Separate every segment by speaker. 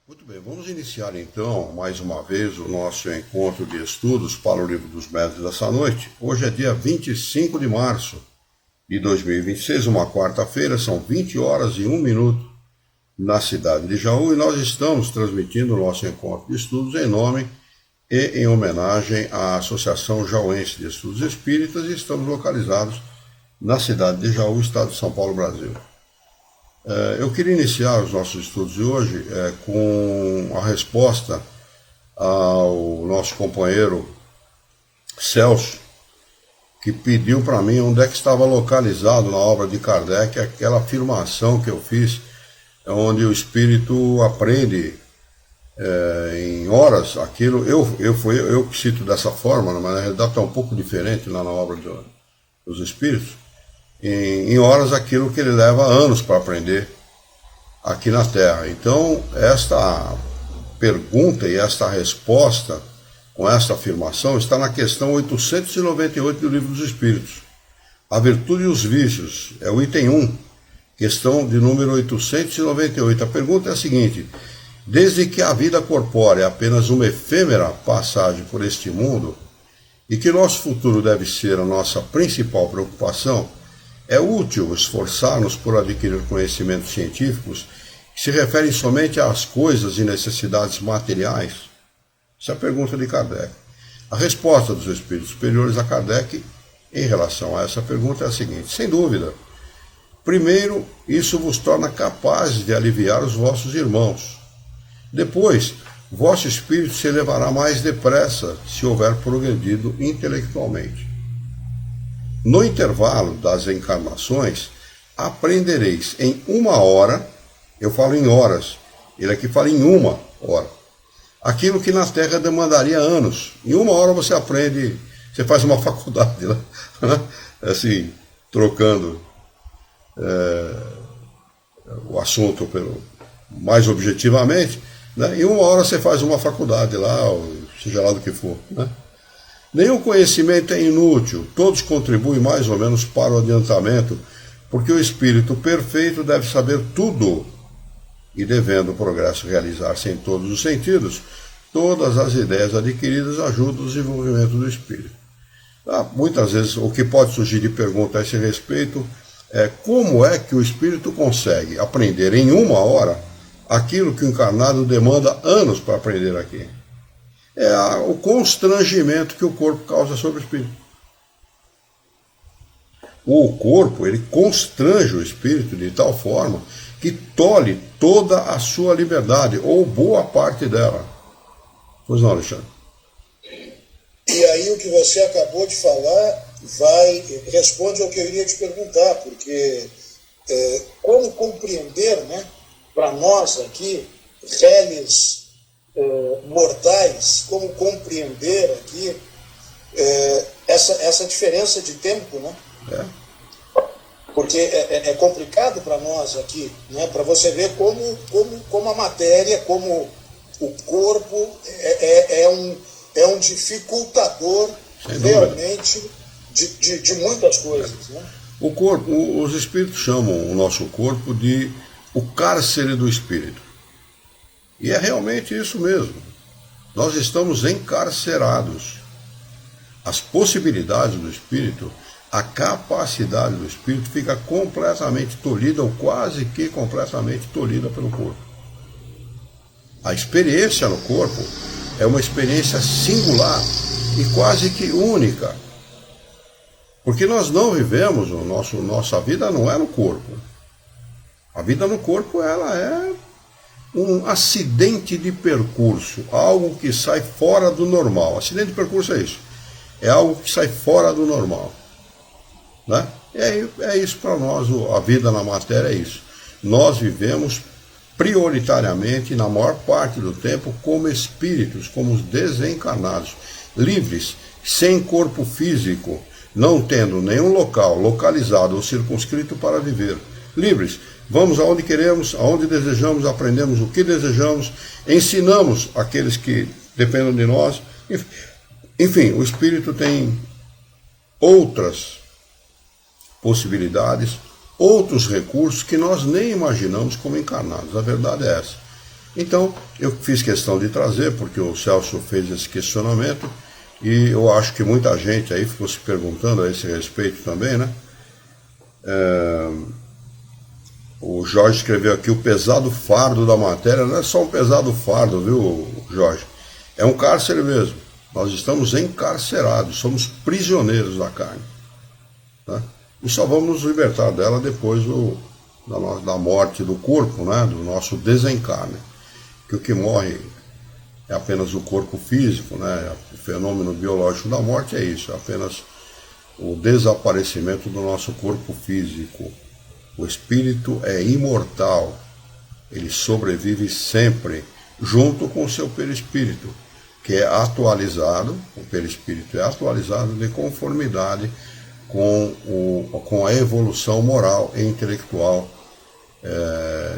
Speaker 1: Muito bem, vamos iniciar então, mais uma vez, o nosso encontro de estudos para o Livro dos Médiuns dessa noite. Hoje é dia 25 de março de 2026, uma quarta-feira, são 20 horas e 1 minuto na cidade de Jaú, e nós estamos transmitindo o nosso encontro de estudos em nome e em homenagem à Associação Jauense de Estudos Espíritas, e estamos localizados na cidade de Jaú, estado de São Paulo, Brasil. Eu queria iniciar os nossos estudos de hoje com a resposta ao nosso companheiro Celso, que pediu para mim onde é que estava localizado na obra de Kardec aquela afirmação que eu fiz, onde o espírito aprende em horas aquilo. Eu que cito dessa forma, mas na realidade está um pouco diferente lá na obra dos espíritos. Em horas aquilo que ele leva anos para aprender aqui na Terra. Então, esta pergunta e esta resposta com esta afirmação está na questão 898 do Livro dos Espíritos. A virtude e os vícios, é o item 1, questão de número 898. A pergunta é a seguinte: desde que a vida corpórea é apenas uma efêmera passagem por este mundo e que nosso futuro deve ser a nossa principal preocupação, é útil esforçar-nos por adquirir conhecimentos científicos que se referem somente às coisas e necessidades materiais? Essa é a pergunta de Kardec. A resposta dos espíritos superiores a Kardec em relação a essa pergunta é a seguinte: sem dúvida. Primeiro, isso vos torna capazes de aliviar os vossos irmãos. Depois, vosso espírito se elevará mais depressa se houver progredido intelectualmente. No intervalo das encarnações, aprendereis em 1 hora, eu falo em horas, ele aqui fala em 1 hora, aquilo que na Terra demandaria anos. Em 1 hora você aprende, você faz uma faculdade, né? Assim, trocando o assunto mais objetivamente, né? Em 1 hora você faz uma faculdade lá, seja lá do que for, né? Nenhum conhecimento é inútil, todos contribuem mais ou menos para o adiantamento, porque o espírito perfeito deve saber tudo, e devendo o progresso realizar-se em todos os sentidos, todas as ideias adquiridas ajudam o desenvolvimento do espírito. Muitas vezes o que pode surgir de pergunta a esse respeito é como é que o espírito consegue aprender em 1 hora aquilo que o encarnado demanda anos para aprender aqui. É o constrangimento que o corpo causa sobre o espírito. O corpo, ele constrange o espírito de tal forma que tolhe toda a sua liberdade, ou boa parte dela. Pois não, Alexandre?
Speaker 2: E aí o que você acabou de falar responde ao que eu iria te perguntar, porque como compreender, né, para nós aqui, réis mortais, como compreender aqui essa diferença de tempo, né? Porque é complicado para nós aqui, né? Para você ver como a matéria, como o corpo é um dificultador realmente de muitas coisas, né?
Speaker 1: O corpo, os espíritos chamam o nosso corpo de o cárcere do espírito. E é realmente isso mesmo. Nós estamos encarcerados. As possibilidades do espírito, a capacidade do espírito fica completamente tolhida, ou quase que completamente tolhida pelo corpo. A experiência no corpo é uma experiência singular e quase que única. Porque nós não vivemos, nossa vida não é no corpo. A vida no corpo, ela é um acidente de percurso, algo que sai fora do normal. Acidente de percurso é isso. É algo que sai fora do normal. Né? É isso para nós, a vida na matéria é isso. Nós vivemos prioritariamente, na maior parte do tempo, como espíritos, como os desencarnados, livres, sem corpo físico, não tendo nenhum local localizado ou circunscrito para viver. Livres, vamos aonde queremos, aonde desejamos, aprendemos o que desejamos, ensinamos aqueles que dependem de nós. Enfim, o espírito tem outras possibilidades, outros recursos que nós nem imaginamos como encarnados. A verdade é essa. Então, eu fiz questão de trazer, porque o Celso fez esse questionamento, e eu acho que muita gente aí ficou se perguntando a esse respeito também, né? O Jorge escreveu aqui: o pesado fardo da matéria não é só um pesado fardo, viu, Jorge? É um cárcere mesmo. Nós estamos encarcerados, somos prisioneiros da carne. Tá? E só vamos nos libertar dela depois da morte do corpo, né? Do nosso desencarne. Que o que morre é apenas o corpo físico, né? O fenômeno biológico da morte é isso, é apenas o desaparecimento do nosso corpo físico. O espírito é imortal, ele sobrevive sempre, junto com o seu perispírito, que é atualizado, o perispírito é atualizado de conformidade com a evolução moral e intelectual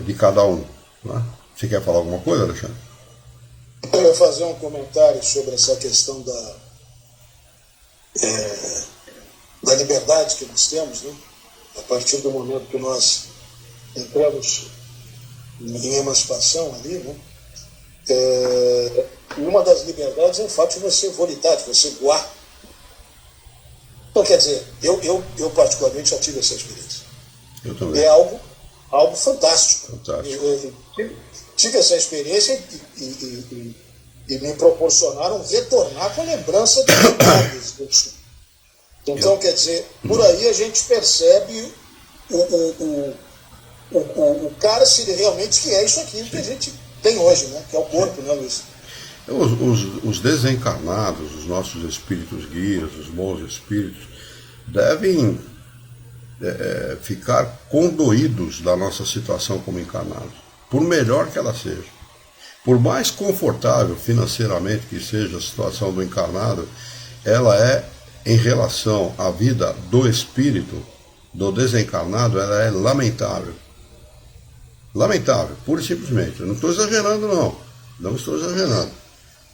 Speaker 1: de cada um. Né? Você quer falar alguma coisa, Alexandre?
Speaker 2: Eu ia fazer um comentário sobre essa questão da liberdade que nós temos, né? A partir do momento que nós entramos em emancipação ali, né? E uma das liberdades é o fato de você volitar, de você voar. Então, quer dizer, eu particularmente já tive essa experiência.
Speaker 1: Eu também.
Speaker 2: É algo fantástico.
Speaker 1: Fantástico.
Speaker 2: Eu tive essa experiência e me proporcionaram retornar com a lembrança de detalhes. Então, quer dizer, por aí a gente percebe o cárcere realmente que é isso aqui que a gente tem hoje, né? Que é o corpo, né, Luiz?
Speaker 1: Os desencarnados, os nossos espíritos guias, os bons espíritos, devem ficar condoídos da nossa situação como encarnados, por melhor que ela seja. Por mais confortável financeiramente que seja a situação do encarnado, ela é, em relação à vida do espírito, do desencarnado, ela é lamentável. Lamentável, pura e simplesmente. Eu não estou exagerando, não. Não estou exagerando.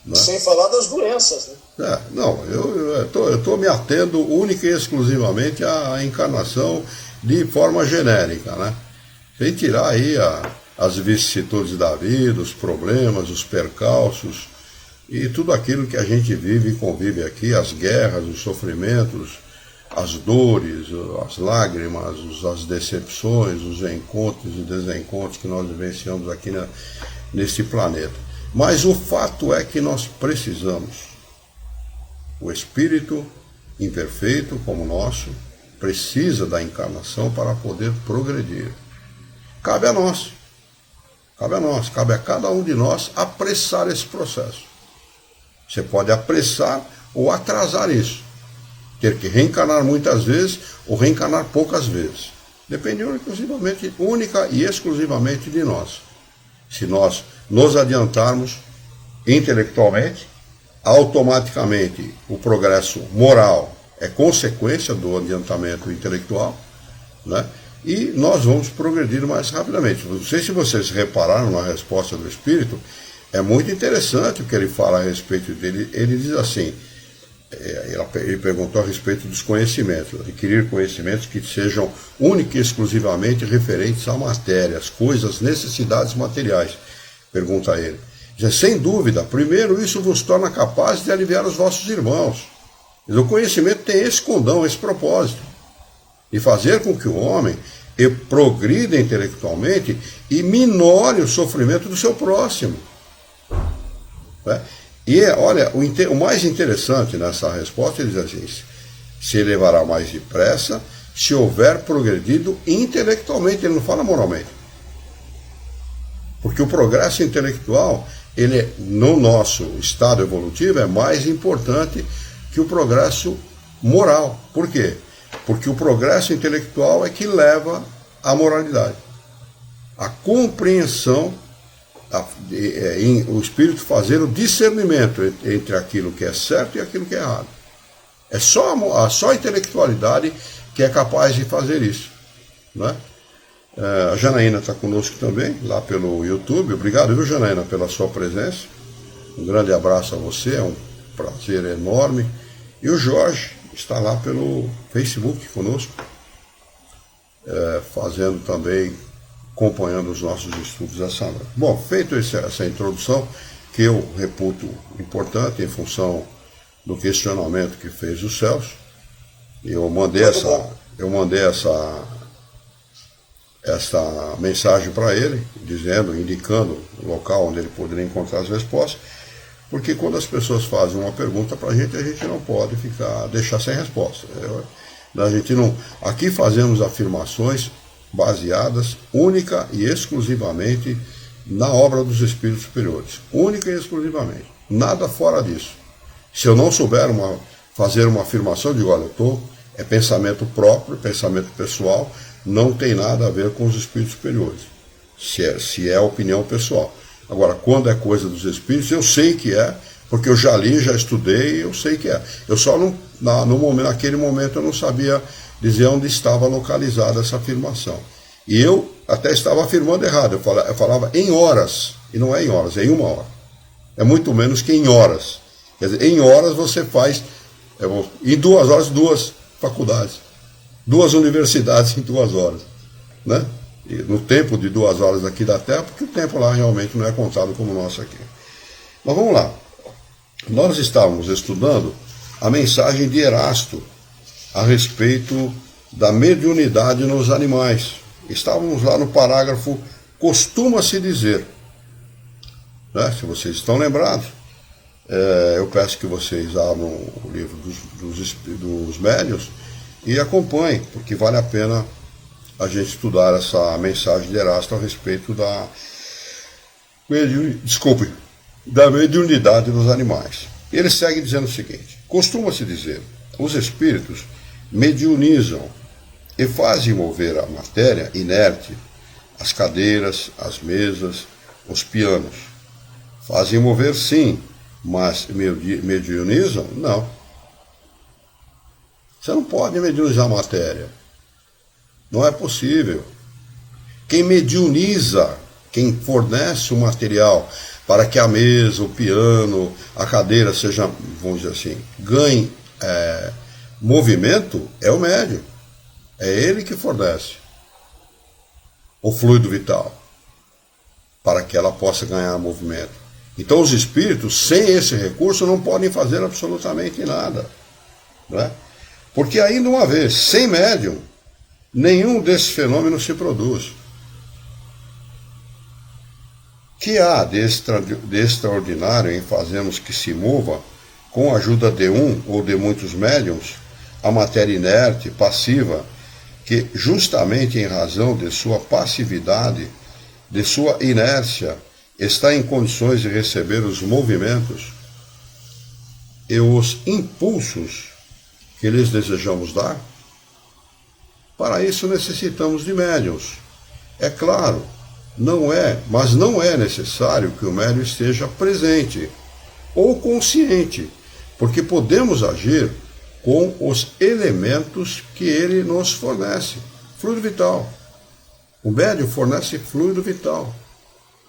Speaker 1: Né?
Speaker 2: Sem falar das doenças, né?
Speaker 1: Não, eu estou me atendo única e exclusivamente à encarnação de forma genérica, né? Sem tirar aí as vicissitudes da vida, os problemas, os percalços e tudo aquilo que a gente vive e convive aqui, as guerras, os sofrimentos, as dores, as lágrimas, as decepções, os encontros e desencontros que nós vivenciamos aqui nesse planeta. Mas o fato é que nós precisamos. O espírito imperfeito como o nosso precisa da encarnação para poder progredir. Cabe a nós, cabe a cada um de nós apressar esse processo. Você pode apressar ou atrasar isso. Ter que reencarnar muitas vezes ou reencarnar poucas vezes. Depende única e exclusivamente de nós. Se nós nos adiantarmos intelectualmente, automaticamente o progresso moral é consequência do adiantamento intelectual, né? E nós vamos progredir mais rapidamente. Não sei se vocês repararam na resposta do Espírito, é muito interessante o que ele fala a respeito dele. Ele diz assim, ele perguntou a respeito dos conhecimentos, adquirir conhecimentos que sejam única e exclusivamente referentes à matéria, às coisas, necessidades materiais, pergunta ele. Diz, sem dúvida, primeiro isso vos torna capazes de aliviar os vossos irmãos. Diz, o conhecimento tem esse condão, esse propósito, de fazer com que o homem progrida intelectualmente e minore o sofrimento do seu próximo. Né? E olha, o mais interessante nessa resposta, ele diz assim, se elevará mais depressa se houver progredido intelectualmente, ele não fala moralmente. Porque o progresso intelectual, ele no nosso estado evolutivo, é mais importante que o progresso moral. Por quê? Porque o progresso intelectual é que leva à moralidade. A compreensão, o espírito fazer o discernimento entre aquilo que é certo e aquilo que é errado. É só a intelectualidade que é capaz de fazer isso. Né? A Janaína está conosco também, lá pelo YouTube. Obrigado, viu, Janaína, pela sua presença. Um grande abraço a você, é um prazer enorme. E o Jorge está lá pelo Facebook conosco, fazendo também acompanhando os nossos estudos essa noite. Bom, feito essa introdução, que eu reputo importante em função do questionamento que fez o Celso, eu mandei essa mensagem para ele, indicando o local onde ele poderia encontrar as respostas, porque quando as pessoas fazem uma pergunta para a gente não pode deixar sem resposta. Aqui fazemos afirmações baseadas única e exclusivamente na obra dos Espíritos Superiores. Única e exclusivamente. Nada fora disso. Se eu não souber fazer uma afirmação, eu digo, olha, é pensamento próprio, pensamento pessoal, não tem nada a ver com os Espíritos Superiores. Se é opinião pessoal. Agora, quando é coisa dos Espíritos, eu sei que é, porque eu já li, já estudei, eu sei que é. Eu só naquele momento eu não sabia dizer onde estava localizada essa afirmação. E eu até estava afirmando errado, eu falava em horas, e não é em horas, é em 1 hora. É muito menos que em horas. Quer dizer, em horas você faz, em 2 horas, 2 faculdades, 2 universidades em 2 horas, né? E no tempo de 2 horas aqui da Terra, porque o tempo lá realmente não é contado como o nosso aqui. Mas vamos lá. Nós estávamos estudando a mensagem de Erasto a respeito da mediunidade nos animais. Estávamos lá no parágrafo costuma-se dizer, né? Se vocês estão lembrados, eu peço que vocês abram o livro dos médiuns e acompanhem, porque vale a pena a gente estudar essa mensagem de Erasto a respeito da mediunidade dos animais. Ele segue dizendo o seguinte: costuma-se dizer, os espíritos mediunizam e fazem mover a matéria inerte, as cadeiras, as mesas, os pianos. Fazem mover sim, mas mediunizam? Não. Você não pode mediunizar a matéria. Não é possível. Quem mediuniza, quem fornece o material para que a mesa, o piano, a cadeira seja, vamos dizer assim, ganhe movimento, é o médium. É ele que fornece o fluido vital para que ela possa ganhar movimento. Então os espíritos, sem esse recurso, não podem fazer absolutamente nada. Não é? Porque ainda uma vez, sem médium, nenhum desses fenômenos se produz. Que há de extraordinário em fazermos que se mova, com a ajuda de um ou de muitos médiums, a matéria inerte, passiva, que justamente em razão de sua passividade, de sua inércia, está em condições de receber os movimentos e os impulsos que lhes desejamos dar? Para isso necessitamos de médiuns. É claro, mas não é necessário que o médium esteja presente ou consciente, porque podemos agir com os elementos que ele nos fornece. Fluido vital. O médium fornece fluido vital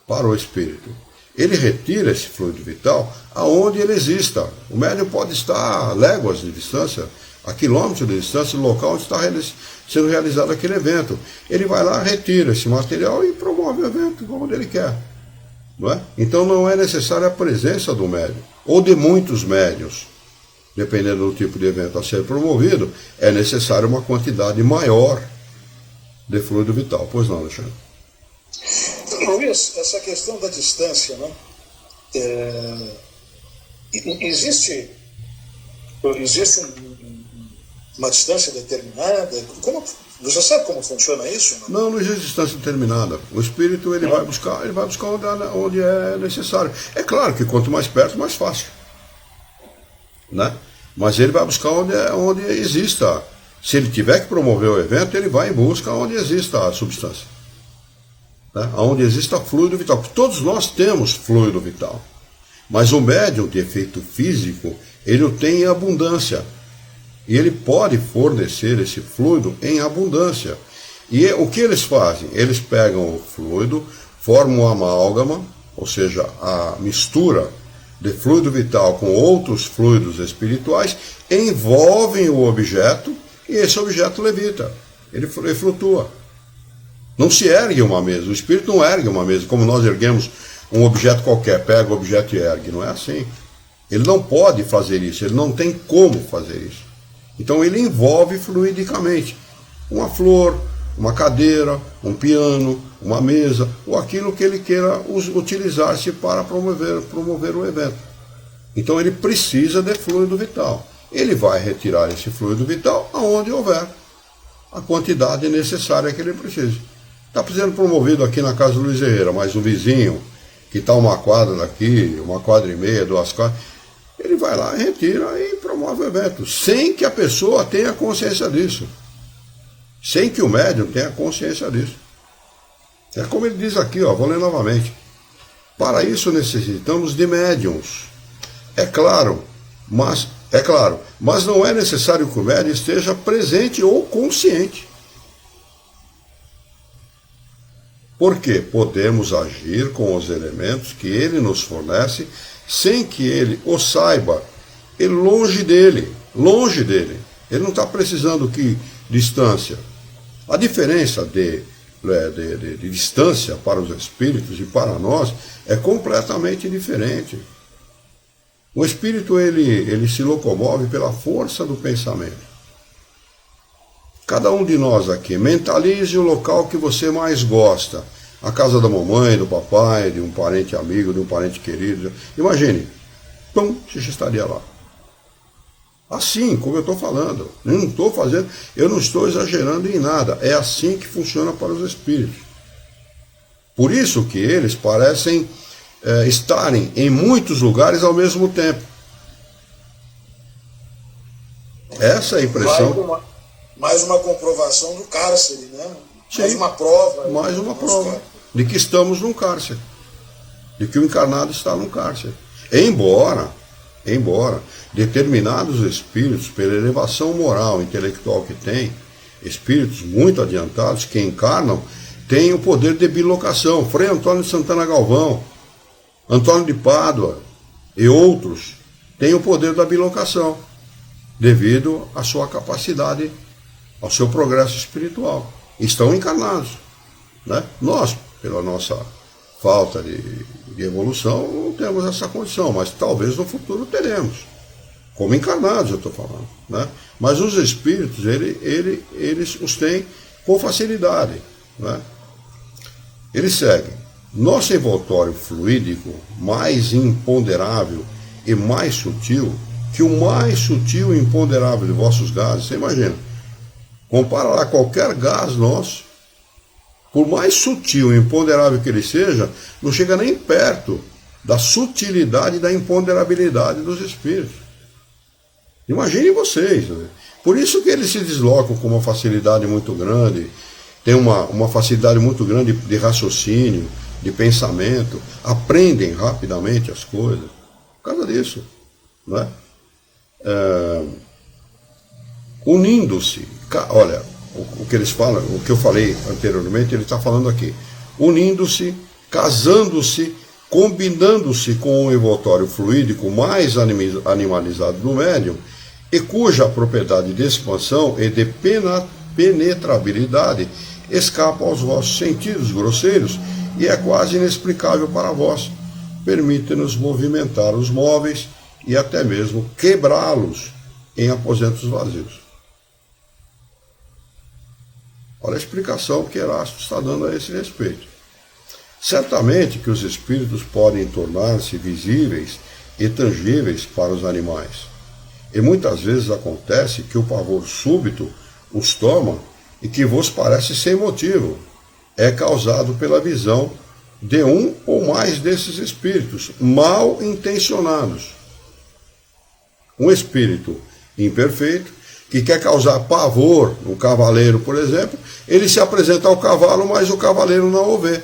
Speaker 1: para o espírito. Ele retira esse fluido vital aonde ele exista. O médium pode estar a léguas de distância, a quilômetros de distância do local onde está sendo realizado aquele evento. Ele vai lá, retira esse material e promove o evento onde ele quer. Não é? Então não é necessária a presença do médium, ou de muitos médiuns. Dependendo do tipo de evento a ser promovido, é necessário uma quantidade maior de fluido vital. Pois não, Alexandre?
Speaker 2: Luiz, essa questão da distância, né? Existe uma distância determinada? Você sabe como funciona isso?
Speaker 1: Não existe distância determinada. O espírito ele vai buscar onde é necessário. É claro que quanto mais perto, mais fácil, né? Mas ele vai buscar onde exista. Se ele tiver que promover o evento, ele vai em busca onde exista a substância, né? Onde exista fluido vital. Porque todos nós temos fluido vital. Mas o médium de efeito físico, ele o tem em abundância. E ele pode fornecer esse fluido em abundância. E o que eles fazem? Eles pegam o fluido, formam uma amálgama, ou seja, a mistura de fluido vital com outros fluidos espirituais, envolvem o objeto e esse objeto levita, ele flutua. Não se ergue uma mesa, o espírito não ergue uma mesa, como nós erguemos um objeto qualquer, pega o objeto e ergue, não é assim. Ele não pode fazer isso, ele não tem como fazer isso. Então ele envolve fluidicamente uma flor, uma cadeira, um piano, uma mesa, ou aquilo que ele queira utilizar-se para promover o evento. Então ele precisa de fluido vital. Ele vai retirar esse fluido vital aonde houver a quantidade necessária que ele precisa. Está sendo promovido aqui na casa do Luiz Herrera, mas o vizinho, que está uma quadra daqui, 1,5 quadras, 2 quadras, ele vai lá, retira e promove o evento, sem que a pessoa tenha consciência disso. Sem que o médium tenha consciência disso. É como ele diz aqui, ó, vou ler novamente. Para isso necessitamos de médiums. É claro, mas não é necessário que o médium esteja presente ou consciente. Porque podemos agir com os elementos que ele nos fornece sem que ele o saiba, e longe dele. Ele não está precisando que distância. A diferença de distância para os espíritos e para nós é completamente diferente. O espírito ele se locomove pela força do pensamento. Cada um de nós aqui, mentalize o local que você mais gosta. A casa da mamãe, do papai, de um parente amigo, de um parente querido. Imagine, pum, você estaria lá. Assim, como eu estou falando. Eu não estou exagerando em nada. É assim que funciona para os espíritos. Por isso que eles parecem estarem em muitos lugares ao mesmo tempo. Essa é a impressão.
Speaker 2: Mais uma comprovação do cárcere, né?
Speaker 1: Sim,
Speaker 2: mais uma prova.
Speaker 1: Mais uma prova de que estamos num cárcere. De que o encarnado está num cárcere. Embora determinados espíritos, pela elevação moral e intelectual que têm, espíritos muito adiantados que encarnam, têm o poder de bilocação. Frei Antônio de Santana Galvão, Antônio de Pádua e outros têm o poder da bilocação, devido à sua capacidade, ao seu progresso espiritual. Estão encarnados. Né? Nós, pela nossa falta de evolução, não temos essa condição, mas talvez no futuro teremos. Como encarnados, eu estou falando. Né? Mas os espíritos, eles os têm com facilidade. Né? Eles seguem. Nosso envoltório fluídico, mais imponderável e mais sutil, que o mais sutil e imponderável de vossos gases, você imagina, compara lá qualquer gás nosso, por mais sutil e imponderável que ele seja, não chega nem perto da sutilidade e da imponderabilidade dos espíritos. Imaginem vocês. Né? Por isso que eles se deslocam com uma facilidade muito grande, têm uma facilidade muito grande de raciocínio, de pensamento, aprendem rapidamente as coisas. Por causa disso. Né? Unindo-se, olha, o que eles falam, o que eu falei anteriormente, ele está falando aqui, unindo-se, casando-se, combinando-se com o envoltório fluídico mais animalizado do médium, e cuja propriedade de expansão e de penetrabilidade escapa aos vossos sentidos grosseiros e é quase inexplicável para vós. Permite-nos movimentar os móveis e até mesmo quebrá-los em aposentos vazios. Olha a explicação que Erasto está dando a esse respeito. Certamente que os espíritos podem tornar-se visíveis e tangíveis para os animais. E muitas vezes acontece que o pavor súbito os toma e que vos parece sem motivo. É causado pela visão de um ou mais desses espíritos mal intencionados. Um espírito imperfeito que quer causar pavor no cavaleiro, por exemplo, ele se apresenta ao cavalo, mas o cavaleiro não o vê.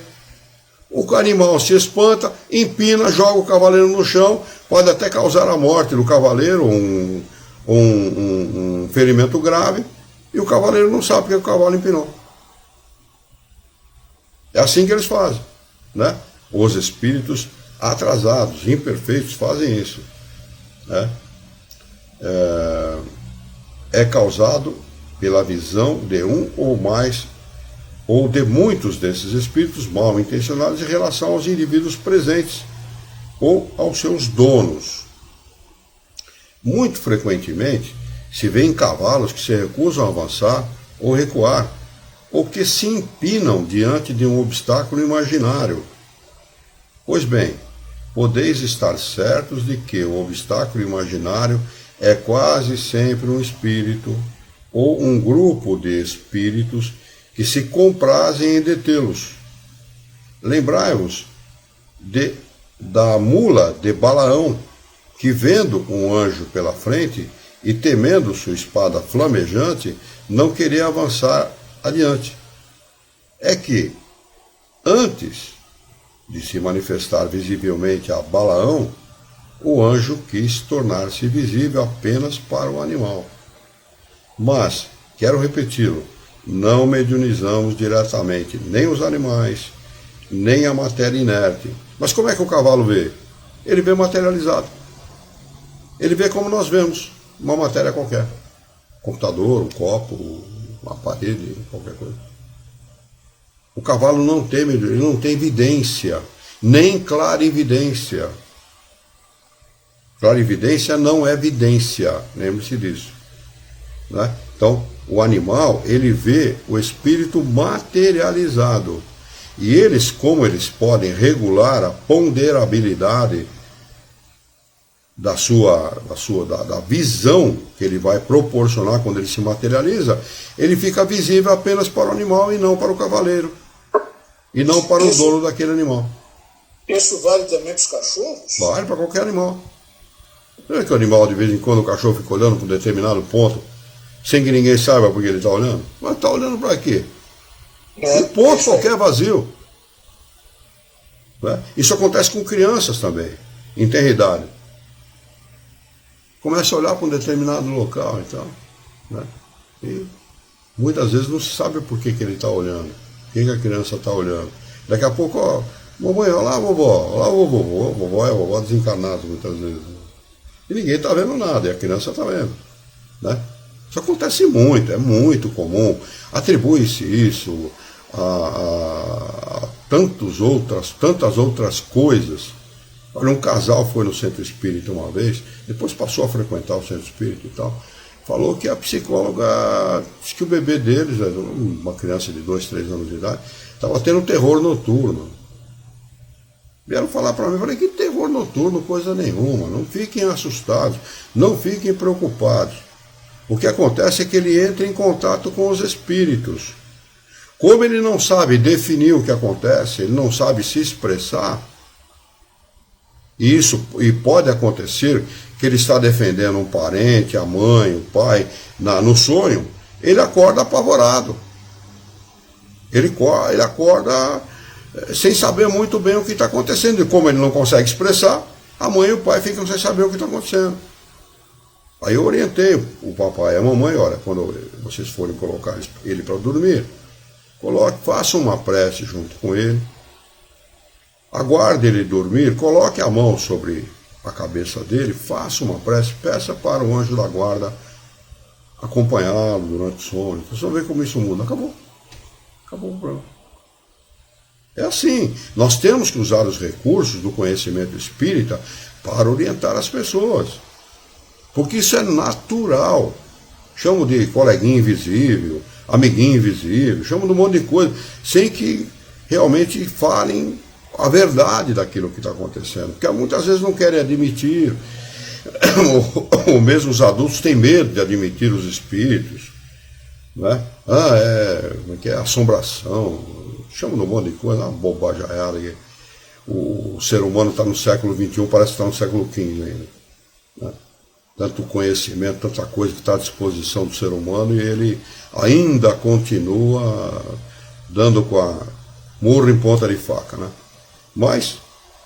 Speaker 1: O animal se espanta, empina, joga o cavaleiro no chão, pode até causar a morte do cavaleiro, um ferimento grave, e o cavaleiro não sabe porque o cavalo empinou. É assim que eles fazem. Né? Os espíritos atrasados, imperfeitos, fazem isso. Né? É causado pela visão de um ou mais ou de muitos desses espíritos mal intencionados em relação aos indivíduos presentes ou aos seus donos. Muito frequentemente se vê em cavalos que se recusam a avançar ou recuar, ou que se empinam diante de um obstáculo imaginário. Pois bem, podeis estar certos de que o obstáculo imaginário é quase sempre um espírito ou um grupo de espíritos que se comprazem em detê-los. Lembrai-vos da mula de Balaão, que vendo um anjo pela frente e temendo sua espada flamejante, não queria avançar adiante. É que, antes de se manifestar visivelmente a Balaão, o anjo quis tornar-se visível apenas para o animal. Mas, quero repeti-lo, não mediunizamos diretamente nem os animais, nem a matéria inerte. Mas como é que o cavalo vê? Ele vê materializado. Ele vê como nós vemos, uma matéria qualquer. Computador, um copo, uma parede, qualquer coisa. O cavalo não tem, ele não tem vidência, nem clarividência. Clarividência não é vidência, lembre-se disso. Né? Então, o animal, ele vê o espírito materializado. E eles, como eles podem regular a ponderabilidade da visão que ele vai proporcionar quando ele se materializa, ele fica visível apenas para o animal e não para o cavaleiro. E não para o dono daquele animal.
Speaker 2: Isso vale também para os cachorros?
Speaker 1: Vale para qualquer animal. Não é que o animal, de vez em quando, o cachorro fica olhando para um determinado ponto, sem que ninguém saiba porque ele está olhando? Mas está olhando para quê? Um ponto qualquer vazio. Né? Isso acontece com crianças também, em tenra idade. Começa a olhar para um determinado local e tal. Né? E muitas vezes não se sabe por que ele está olhando. Por que a criança está olhando. Daqui a pouco, ó, mamãe, olha lá a vovó, olha lá o vovô. Vovó é a vovó desencarnada muitas vezes. E ninguém está vendo nada, e a criança está vendo. Né? Isso acontece muito, é muito comum. Atribui-se isso a tantas outras coisas. Olha, um casal foi no centro espírita uma vez, depois passou a frequentar o centro espírita e tal. Falou que a psicóloga disse que o bebê deles, uma criança de 2, 3 anos de idade, estava tendo terror noturno. Vieram falar para mim, eu falei, que terror noturno, coisa nenhuma, não fiquem assustados, não fiquem preocupados. O que acontece é que ele entra em contato com os espíritos. Como ele não sabe definir o que acontece, ele não sabe se expressar, e pode acontecer que ele está defendendo um parente, a mãe, o pai, no sonho, ele acorda apavorado. Ele acorda sem saber muito bem o que está acontecendo. E como ele não consegue expressar, a mãe e o pai ficam sem saber o que está acontecendo. Aí eu orientei o papai e a mamãe, olha, quando vocês forem colocar ele para dormir, faça uma prece junto com ele, aguarde ele dormir, coloque a mão sobre a cabeça dele, faça uma prece, peça para o anjo da guarda acompanhá-lo durante o sono. Vocês vão ver como isso muda. Acabou o problema. É assim, nós temos que usar os recursos do conhecimento espírita para orientar as pessoas. Porque isso é natural. Chamo de coleguinha invisível, amiguinho invisível, chamo de um monte de coisa, sem que realmente falem a verdade daquilo que está acontecendo. Porque muitas vezes não querem admitir, ou mesmo os adultos têm medo de admitir os espíritos. Né? Como é que é? Assombração, chamo de um monte de coisa, uma bobajaiada. O ser humano está no século XXI, parece que está no século XV ainda. Né? Tanto conhecimento, tanta coisa que está à disposição do ser humano, e ele ainda continua dando com a murro em ponta de faca. Né? Mas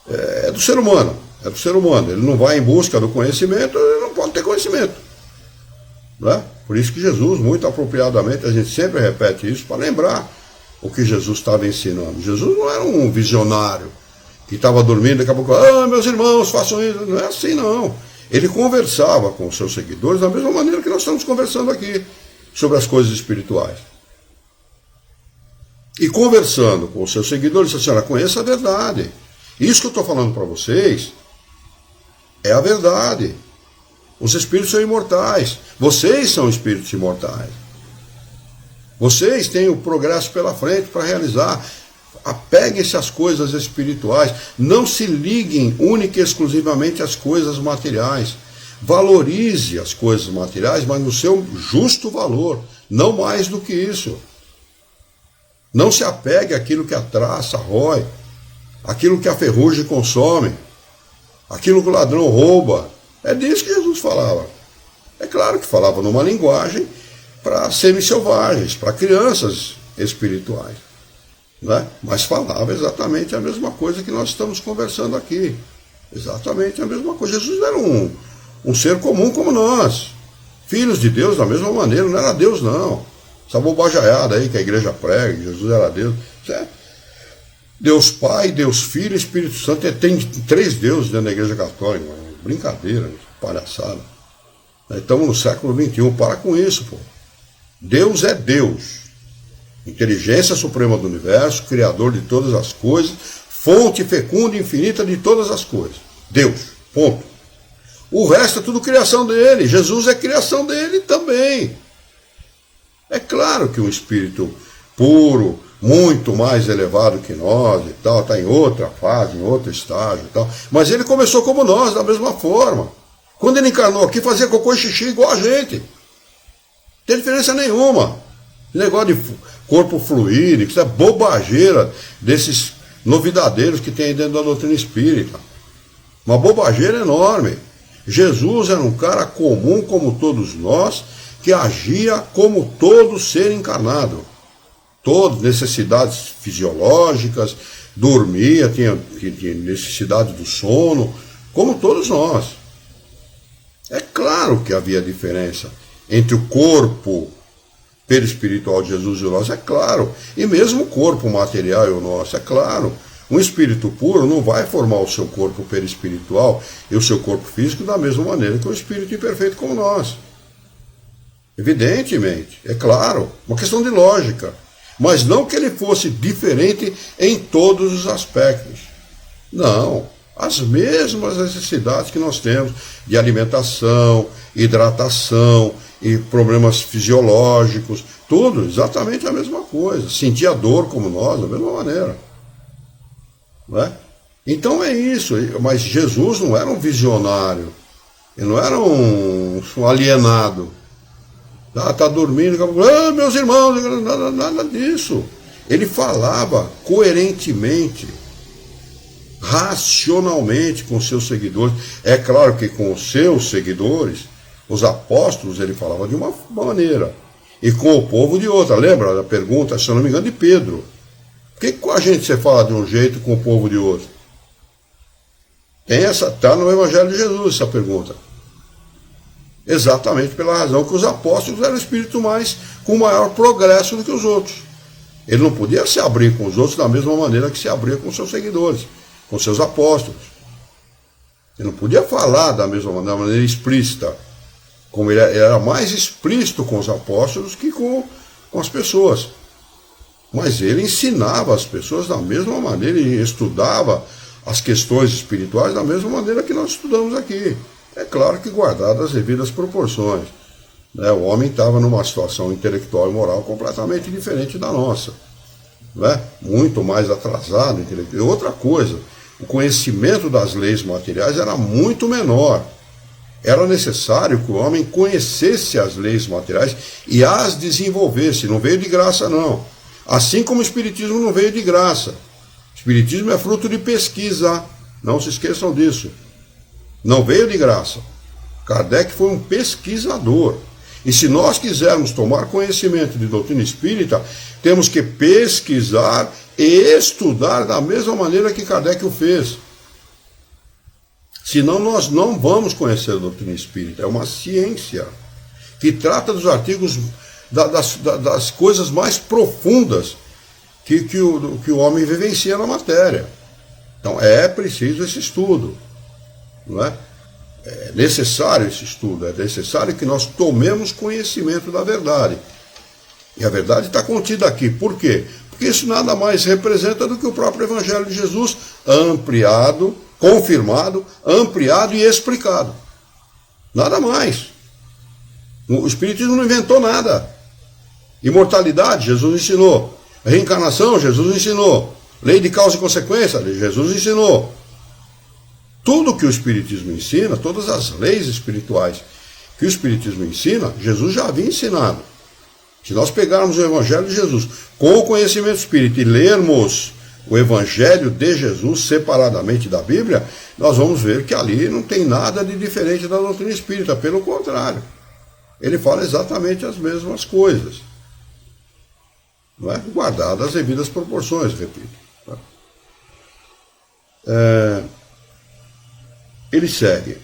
Speaker 1: é do ser humano, ele não vai em busca do conhecimento, ele não pode ter conhecimento. Né? Por isso que Jesus, muito apropriadamente, a gente sempre repete isso, para lembrar o que Jesus estava ensinando. Jesus não era um visionário que estava dormindo, daqui a pouco, meus irmãos, façam isso. Não é assim, não. Ele conversava com os seus seguidores da mesma maneira que nós estamos conversando aqui, sobre as coisas espirituais. e conversando com os seus seguidores, disse assim: olha, conheça a verdade. Isso que eu estou falando para vocês é a verdade. Os espíritos são imortais. Vocês são espíritos imortais. Vocês têm o progresso pela frente para realizar. Apeguem-se às coisas espirituais. Não se liguem única e exclusivamente às coisas materiais. Valorize as coisas materiais, mas no seu justo valor. Não mais do que isso. Não se apegue àquilo que a traça rói, aquilo que a ferrugem consome, aquilo que o ladrão rouba. É disso que Jesus falava. É claro que falava numa linguagem para semi-selvagens, para crianças espirituais, né? Mas falava exatamente a mesma coisa que nós estamos conversando aqui. Exatamente a mesma coisa. Jesus era um ser comum como nós, filhos de Deus da mesma maneira, não era Deus não. Essa bobajaiada aí que a igreja prega, que Jesus era Deus. Certo? Deus Pai, Deus Filho e Espírito Santo. Tem 3 deuses dentro da igreja católica. Brincadeira, palhaçada. Estamos no século XXI, para com isso, pô. Deus é Deus. Inteligência suprema do universo, criador de todas as coisas, fonte fecunda e infinita de todas as coisas. Deus, ponto. O resto é tudo criação dele. Jesus é criação dele também. É claro que um espírito puro, muito mais elevado que nós e tal, está em outra fase, em outro estágio e tal, mas ele começou como nós, da mesma forma. Quando ele encarnou aqui, fazia cocô e xixi igual a gente. Não tem diferença nenhuma. Esse negócio de corpo fluídico, isso é bobageira desses novidadeiros que tem dentro da doutrina espírita. Uma bobageira enorme. Jesus era um cara comum como todos nós, que agia como todo ser encarnado. Todas necessidades fisiológicas, dormia, tinha necessidade do sono, como todos nós. É claro que havia diferença entre o corpo perispiritual de Jesus e o nosso, é claro. E mesmo o corpo material e o nosso, é claro. Um espírito puro não vai formar o seu corpo perispiritual e o seu corpo físico da mesma maneira que um espírito imperfeito como nós. Evidentemente, é claro, uma questão de lógica. Mas não que ele fosse diferente em todos os aspectos. Não, as mesmas necessidades que nós temos de alimentação, hidratação e problemas fisiológicos, tudo exatamente a mesma coisa. Sentia dor como nós, da mesma maneira. Não é? Então é isso, mas Jesus não era um visionário, ele não era um alienado. Está dormindo, meus irmãos, nada disso. Ele falava coerentemente, racionalmente com seus seguidores. É claro que com os seus seguidores, os apóstolos, ele falava de uma maneira, e com o povo de outra. Lembra da pergunta, se eu não me engano, de Pedro? Por que com a gente você fala de um jeito e com o povo de outro? Está no Evangelho de Jesus essa pergunta. Exatamente pela razão que os apóstolos eram espíritos com maior progresso do que os outros. Ele não podia se abrir com os outros da mesma maneira que se abria com seus seguidores, com seus apóstolos. Ele não podia falar da mesma maneira explícita, como ele era mais explícito com os apóstolos que com as pessoas. Mas ele ensinava as pessoas da mesma maneira e estudava as questões espirituais da mesma maneira que nós estudamos aqui. É claro que guardadas as devidas proporções. Né? O homem estava numa situação intelectual e moral completamente diferente da nossa. Né? Muito mais atrasado. E outra coisa, o conhecimento das leis materiais era muito menor. Era necessário que o homem conhecesse as leis materiais e as desenvolvesse. Não veio de graça, não. Assim como o Espiritismo não veio de graça. O Espiritismo é fruto de pesquisa. Não se esqueçam disso. Não veio de graça. Kardec foi um pesquisador. E se nós quisermos tomar conhecimento de doutrina espírita, temos que pesquisar e estudar da mesma maneira que Kardec o fez. Senão nós não vamos conhecer a doutrina espírita. É uma ciência que trata dos artigos, das coisas mais profundas que o homem vivencia na matéria. Então é preciso esse estudo. Não é? É necessário esse estudo, é necessário que nós tomemos conhecimento da verdade. E a verdade está contida aqui. Por quê? Porque isso nada mais representa do que o próprio Evangelho de Jesus, ampliado, confirmado, ampliado e explicado. Nada mais. O Espiritismo não inventou nada. Imortalidade, Jesus ensinou. Reencarnação, Jesus ensinou. Lei de causa e consequência, Jesus ensinou. Tudo que o Espiritismo ensina, todas as leis espirituais que o Espiritismo ensina, Jesus já havia ensinado. Se nós pegarmos o Evangelho de Jesus com o conhecimento espírita e lermos o Evangelho de Jesus separadamente da Bíblia, nós vamos ver que ali não tem nada de diferente da doutrina espírita, pelo contrário. Ele fala exatamente as mesmas coisas, não é? Guardadas as devidas proporções, repito. Ele segue.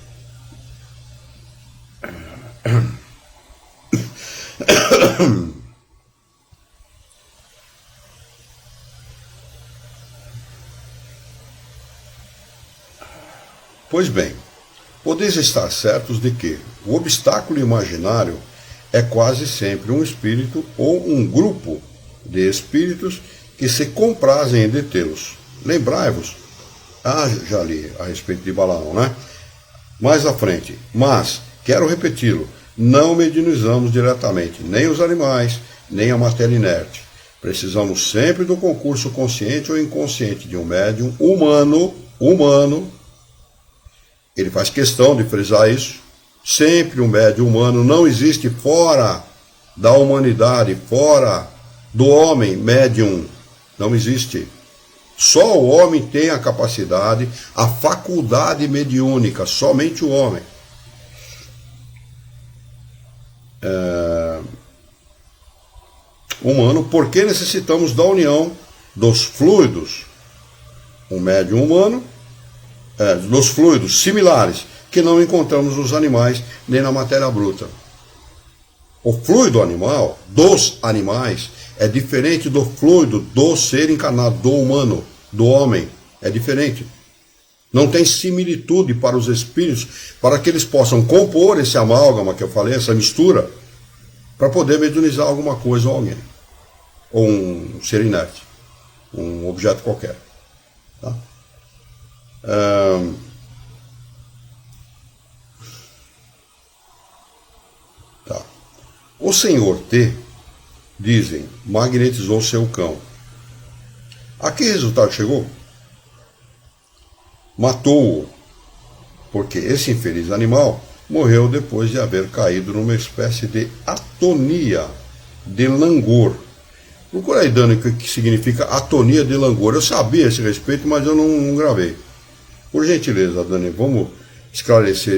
Speaker 1: Pois bem, podeis estar certos de que o obstáculo imaginário é quase sempre um espírito ou um grupo de espíritos que se comprazem em detê-los. Lembrai-vos, já li a respeito de Balaão, né? Mais à frente, mas, quero repeti-lo, não medianizamos diretamente nem os animais, nem a matéria inerte. Precisamos sempre do concurso consciente ou inconsciente de um médium humano. Ele faz questão de frisar isso. Sempre um médium humano, não existe fora da humanidade, fora do homem médium. Não existe. Só o homem tem a capacidade, a faculdade mediúnica, somente o homem. Humano, porque necessitamos da união dos fluidos, um médium humano, dos fluidos similares, que não encontramos nos animais nem na matéria bruta. O fluido animal, dos animais, é diferente do fluido do ser encarnado, do humano, do homem. É diferente. Não tem similitude para os espíritos, para que eles possam compor esse amálgama que eu falei, essa mistura, para poder mediunizar alguma coisa ou alguém. Ou um ser inerte, um objeto qualquer. Tá? O senhor T, dizem, magnetizou seu cão. A que resultado chegou? Matou-o, porque esse infeliz animal morreu depois de haver caído numa espécie de atonia de langor. Procura aí, Dani, o que significa atonia de langor. Eu sabia a esse respeito, mas eu não gravei. Por gentileza, Dani, vamos esclarecer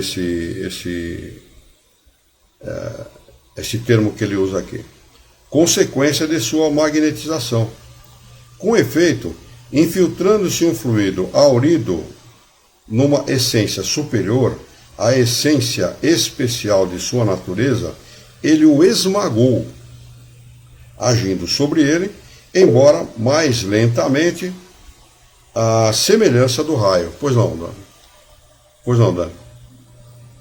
Speaker 1: esse termo que ele usa aqui. Consequência de sua magnetização. Com efeito, infiltrando-se um fluido aurido numa essência superior à essência especial de sua natureza, ele o esmagou, agindo sobre ele, embora mais lentamente, à semelhança do raio. Pois não, Dani?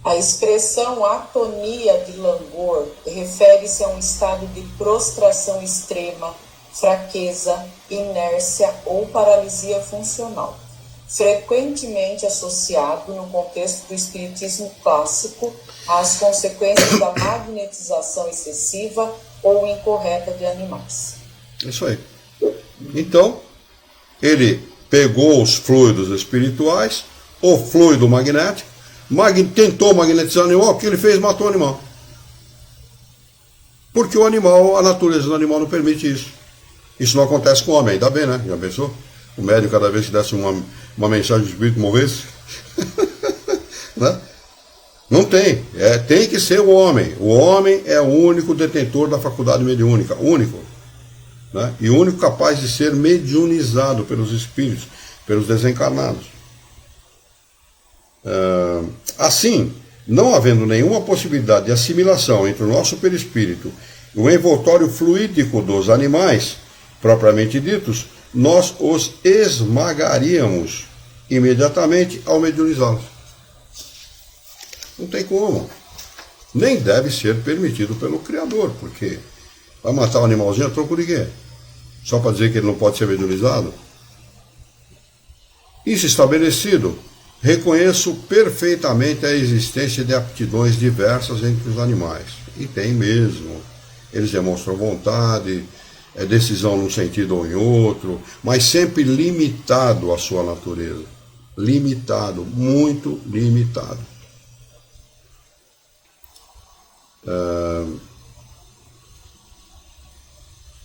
Speaker 3: A expressão atonia de langor refere-se a um estado de prostração extrema, fraqueza, inércia ou paralisia funcional, frequentemente associado, no contexto do espiritismo clássico, às consequências da magnetização excessiva ou incorreta de animais.
Speaker 1: Isso aí. Então, ele pegou os fluidos espirituais, o fluido magnético, tentou magnetizar o animal, o que ele fez? Matou o animal. Porque o animal, a natureza do animal não permite isso. Isso não acontece com o homem, ainda bem, né? Já pensou? O médium, cada vez que desse uma mensagem do espírito, morresse. Né? Não tem. Tem que ser o homem. O homem é o único detentor da faculdade mediúnica. Único. Né? E único capaz de ser mediunizado pelos espíritos, pelos desencarnados. Assim, não havendo nenhuma possibilidade de assimilação entre o nosso perispírito e o envoltório fluídico dos animais, propriamente ditos, nós os esmagaríamos imediatamente ao mediunizá-los. Não tem como. Nem deve ser permitido pelo Criador, porque vai matar o animalzinho a troco de quê? Só para dizer que ele não pode ser mediunizado? Isso estabelecido, reconheço perfeitamente a existência de aptidões diversas entre os animais. E tem mesmo. Eles demonstram vontade, decisão num sentido ou em outro, mas sempre limitado à sua natureza. Limitado, muito limitado.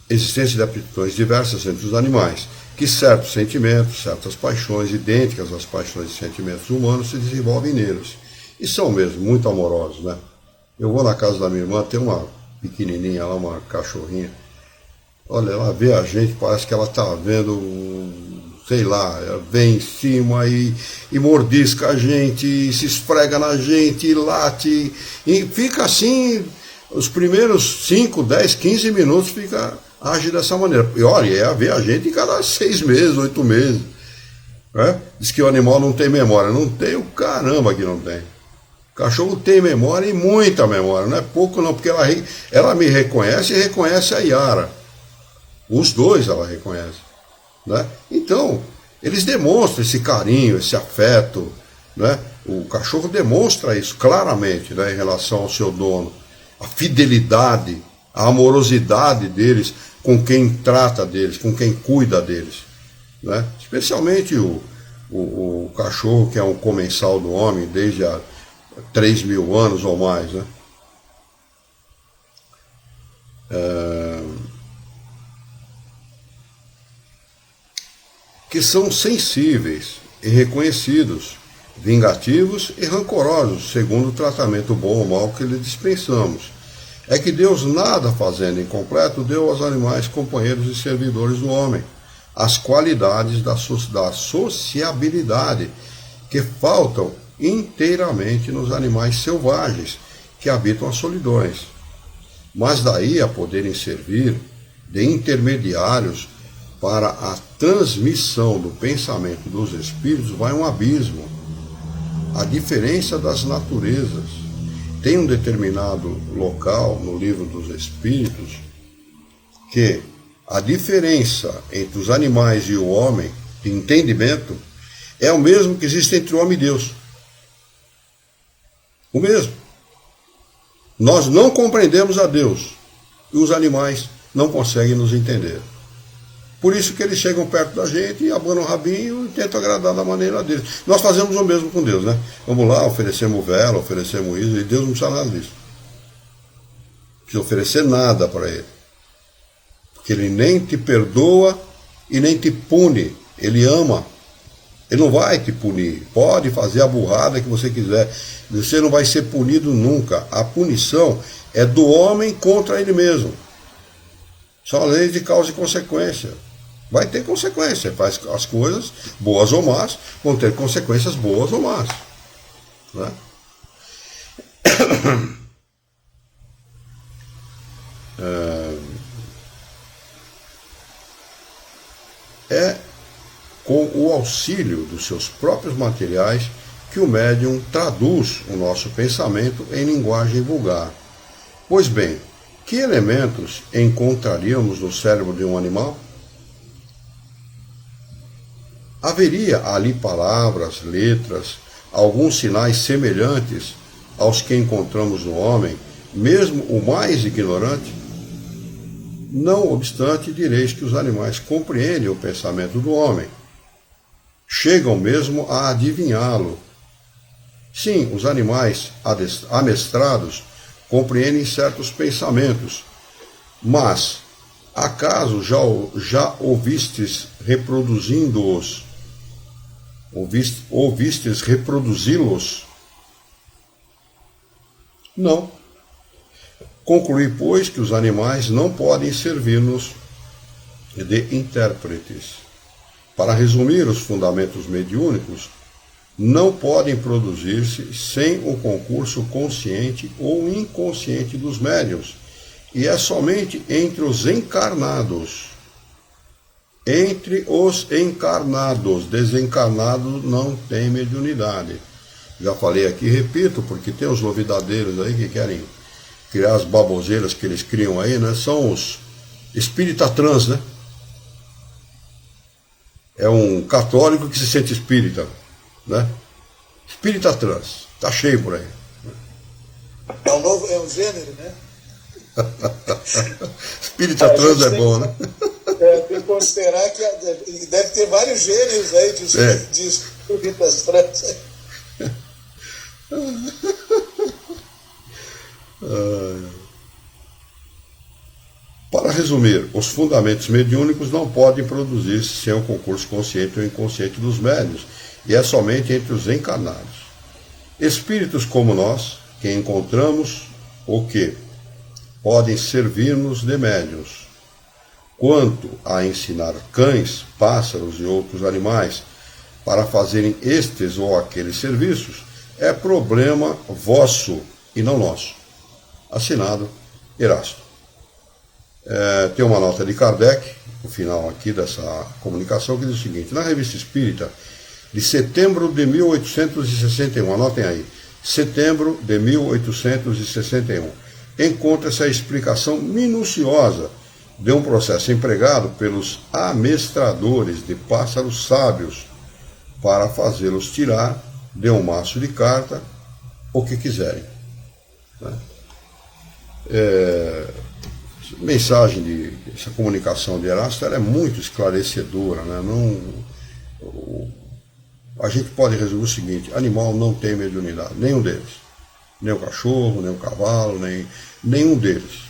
Speaker 1: Existência de aptidões diversas entre os animais, que certos sentimentos, certas paixões idênticas às paixões e sentimentos humanos se desenvolvem neles. E são mesmo muito amorosos, né? Eu vou na casa da minha irmã, tem uma pequenininha lá, uma cachorrinha. Olha, ela vê a gente, parece que ela está vendo, sei lá, ela vem em cima e mordisca a gente, e se esfrega na gente, e late, e fica assim, os primeiros 5, 10, 15 minutos age dessa maneira. E olha, vê a gente cada 6 meses, 8 meses. Né? Diz que o animal não tem memória. Não tem o caramba que não tem. O cachorro tem memória e muita memória. Não é pouco não, porque ela me reconhece e reconhece a Yara. Os dois ela reconhece. Né? Então, eles demonstram esse carinho, esse afeto. Né? O cachorro demonstra isso claramente, né, em relação ao seu dono. A fidelidade, a amorosidade deles com quem trata deles, com quem cuida deles. Né? Especialmente o cachorro, que é um comensal do homem desde há 3.000 anos ou mais. Né? Que são sensíveis e reconhecidos, vingativos e rancorosos, segundo o tratamento bom ou mau que lhe dispensamos. É que Deus, nada fazendo incompleto, deu aos animais companheiros e servidores do homem as qualidades da sociabilidade que faltam inteiramente nos animais selvagens que habitam as solidões. Mas daí a poderem servir de intermediários para a transmissão do pensamento dos espíritos vai um abismo. A diferença das naturezas. Tem um determinado local no Livro dos Espíritos que a diferença entre os animais e o homem, de entendimento, é o mesmo que existe entre o homem e Deus. O mesmo. Nós não compreendemos a Deus e os animais não conseguem nos entender. Por isso que eles chegam perto da gente e abanam o rabinho e tentam agradar da maneira deles. Nós fazemos o mesmo com Deus, né? Vamos lá, oferecemos vela, oferecemos isso, e Deus não precisa nada disso. Não precisa oferecer nada para Ele. Porque Ele nem te perdoa e nem te pune. Ele ama. Ele não vai te punir. Pode fazer a burrada que você quiser. Você não vai ser punido nunca. A punição é do homem contra ele mesmo. São leis de causa e consequência. Vai ter consequência. Faz as coisas, boas ou más, vão ter consequências boas ou más. Né? É com o auxílio dos seus próprios materiais que o médium traduz o nosso pensamento em linguagem vulgar. Pois bem, que elementos encontraríamos no cérebro de um animal? Haveria ali palavras, letras, alguns sinais semelhantes aos que encontramos no homem, mesmo o mais ignorante? Não obstante, direis que os animais compreendem o pensamento do homem. Chegam mesmo a adivinhá-lo. Sim, os animais amestrados compreendem certos pensamentos, mas acaso já ouvistes reproduzindo-os? Ouvistes reproduzi-los? Não. Concluí, pois, que os animais não podem servir-nos de intérpretes. Para resumir, os fundamentos mediúnicos não podem produzir-se sem o concurso consciente ou inconsciente dos médiuns, e é somente entre os encarnados. Entre os encarnados, desencarnados não tem mediunidade. Já falei aqui, repito, porque tem os novidadeiros aí que querem criar as baboseiras que eles criam aí, né? São os espírita trans, né? é um católico que se sente espírita, né? Espírita trans, tá cheio por aí.
Speaker 2: É um gênero, né?
Speaker 1: Espírita trans é bom, né?
Speaker 2: Tem que considerar que deve ter vários gêneros aí de espíritas trans.
Speaker 1: Para resumir, os fundamentos mediúnicos não podem produzir-se sem o concurso consciente ou inconsciente dos médiuns, e é somente entre os encarnados. Espíritos como nós, que encontramos o que podem servir-nos de médiuns. Quanto a ensinar cães, pássaros e outros animais para fazerem estes ou aqueles serviços, é problema vosso e não nosso. Assinado Erasto. Tem uma nota de Kardec, no final aqui dessa comunicação, que diz o seguinte: na Revista Espírita, de setembro de 1861, anotem aí, setembro de 1861, encontra-se a explicação minuciosa de um processo empregado pelos amestradores de pássaros sábios para fazê-los tirar de um maço de carta o que quiserem. Essa comunicação de Erasto é muito esclarecedora, né? A gente pode resumir o seguinte: animal não tem mediunidade, nenhum deles. Nem o cachorro, nem o cavalo, nenhum deles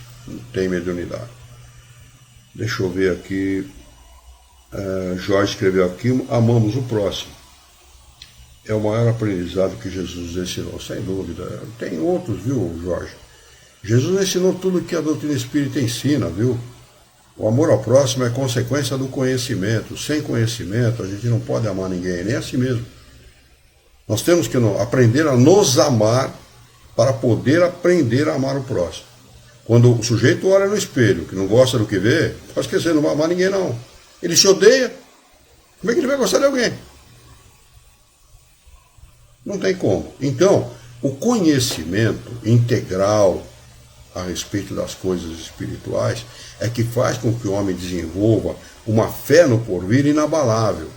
Speaker 1: tem mediunidade. Deixa eu ver aqui. Jorge escreveu aqui: amamos o próximo. É o maior aprendizado que Jesus ensinou, sem dúvida. Tem outros, viu, Jorge? Jesus ensinou tudo que a doutrina espírita ensina, viu? O amor ao próximo é consequência do conhecimento. Sem conhecimento, a gente não pode amar ninguém, nem a si mesmo. Nós temos que aprender a nos amar para poder aprender a amar o próximo. Quando o sujeito olha no espelho, que não gosta do que vê, pode esquecer, não vai amar ninguém não. Ele se odeia, como é que ele vai gostar de alguém? Não tem como. Então, o conhecimento integral a respeito das coisas espirituais é que faz com que o homem desenvolva uma fé no porvir inabalável.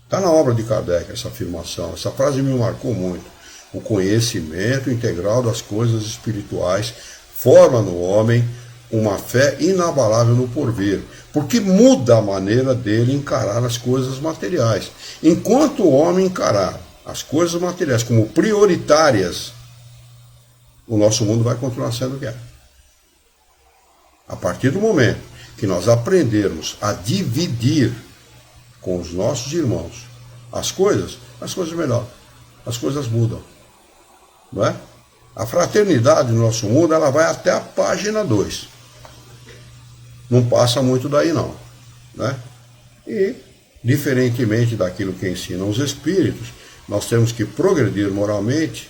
Speaker 1: Está na obra de Kardec essa afirmação, essa frase me marcou muito. O conhecimento integral das coisas espirituais forma no homem uma fé inabalável no porvir, porque muda a maneira dele encarar as coisas materiais. Enquanto o homem encarar as coisas materiais como prioritárias, o nosso mundo vai continuar sendo o que é. A partir do momento que nós aprendermos a dividir com os nossos irmãos as coisas melhoram, as coisas mudam. Não é? A fraternidade no nosso mundo, ela vai até a página 2. Não passa muito daí não. Né? E, diferentemente daquilo que ensinam os espíritos, nós temos que progredir moralmente,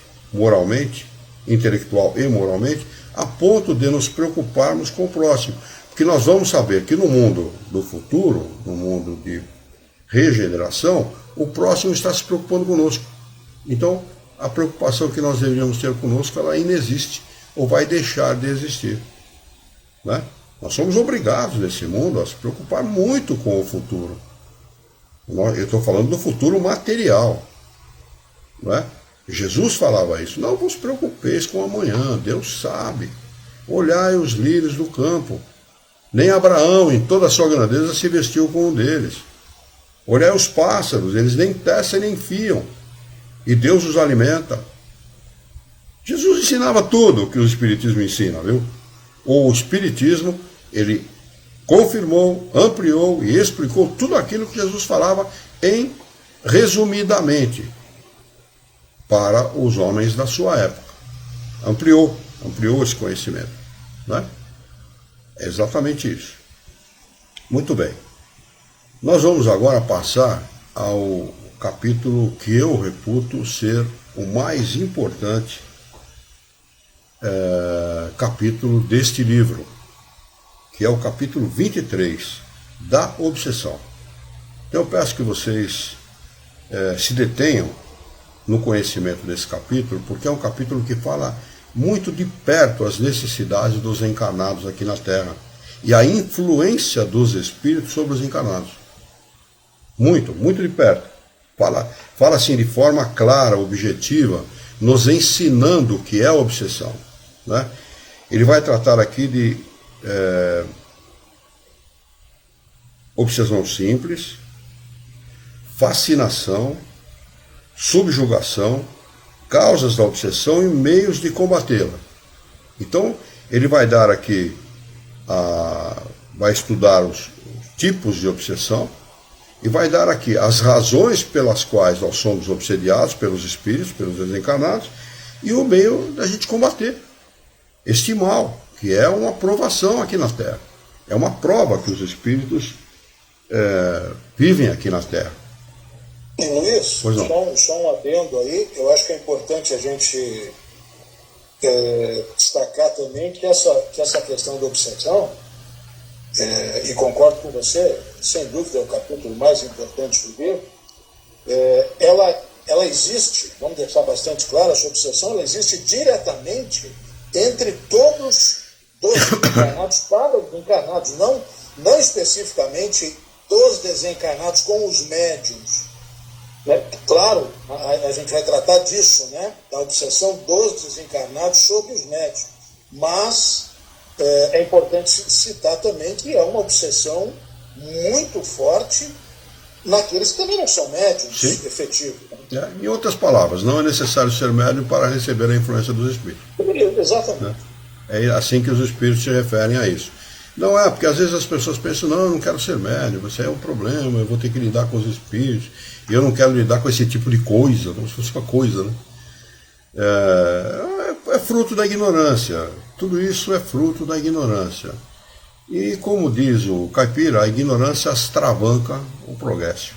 Speaker 1: intelectual e moralmente, a ponto de nos preocuparmos com o próximo. Porque nós vamos saber que no mundo do futuro, no mundo de regeneração, o próximo está se preocupando conosco. Então, a preocupação que nós deveríamos ter conosco, ela inexiste, ou vai deixar de existir. Né? Nós somos obrigados nesse mundo a se preocupar muito com o futuro. Eu estou falando do futuro material. Não é? Jesus falava isso: não vos preocupeis com amanhã, Deus sabe. Olhai os lírios do campo. Nem Abraão, em toda a sua grandeza, se vestiu como um deles. Olhai os pássaros, eles nem tecem nem fiam, e Deus os alimenta. Jesus ensinava tudo o que o Espiritismo ensina, viu? O Espiritismo, ele confirmou, ampliou e explicou tudo aquilo que Jesus falava resumidamente, para os homens da sua época. Ampliou esse conhecimento. Né? É exatamente isso. Muito bem. Nós vamos agora passar ao capítulo que eu reputo ser o mais importante capítulo deste livro, que é o capítulo 23, da obsessão. Então eu peço que vocês se detenham no conhecimento desse capítulo, porque é um capítulo que fala muito de perto as necessidades dos encarnados aqui na Terra e a influência dos espíritos sobre os encarnados. muito, muito de perto. Fala assim de forma clara, objetiva, nos ensinando o que é a obsessão, né? Ele vai tratar aqui de obsessão simples, fascinação, subjugação, causas da obsessão e meios de combatê-la. Então, ele vai dar aqui, vai estudar os tipos de obsessão e vai dar aqui as razões pelas quais nós somos obsediados pelos espíritos, pelos desencarnados, e o meio da gente combater este mal, que é uma provação aqui na Terra. É uma prova que os espíritos vivem aqui na Terra.
Speaker 2: E Luiz, só um adendo aí, eu acho que é importante a gente destacar também que essa questão da obsessão, e concordo com você, sem dúvida é o capítulo mais importante do livro, ela existe, vamos deixar bastante claro, essa obsessão ela existe diretamente entre todos dos encarnados para os encarnados, não especificamente dos desencarnados com os médiuns. Né? Claro, a gente vai tratar disso, né? Da obsessão dos desencarnados sobre os médiuns, mas é importante citar também que é uma obsessão muito forte naqueles que também não são médiuns efetivos. Né?
Speaker 1: Em outras palavras, não é necessário ser médium para receber a influência dos espíritos.
Speaker 2: Exatamente.
Speaker 1: É assim que os espíritos se referem a isso. Não é, porque às vezes as pessoas pensam, não, eu não quero ser médium, isso aí é um problema, eu vou ter que lidar com os espíritos, e eu não quero lidar com esse tipo de coisa, como se fosse uma coisa, né? É fruto da ignorância, tudo isso é fruto da ignorância. E como diz o caipira, a ignorância astravanca o progresso.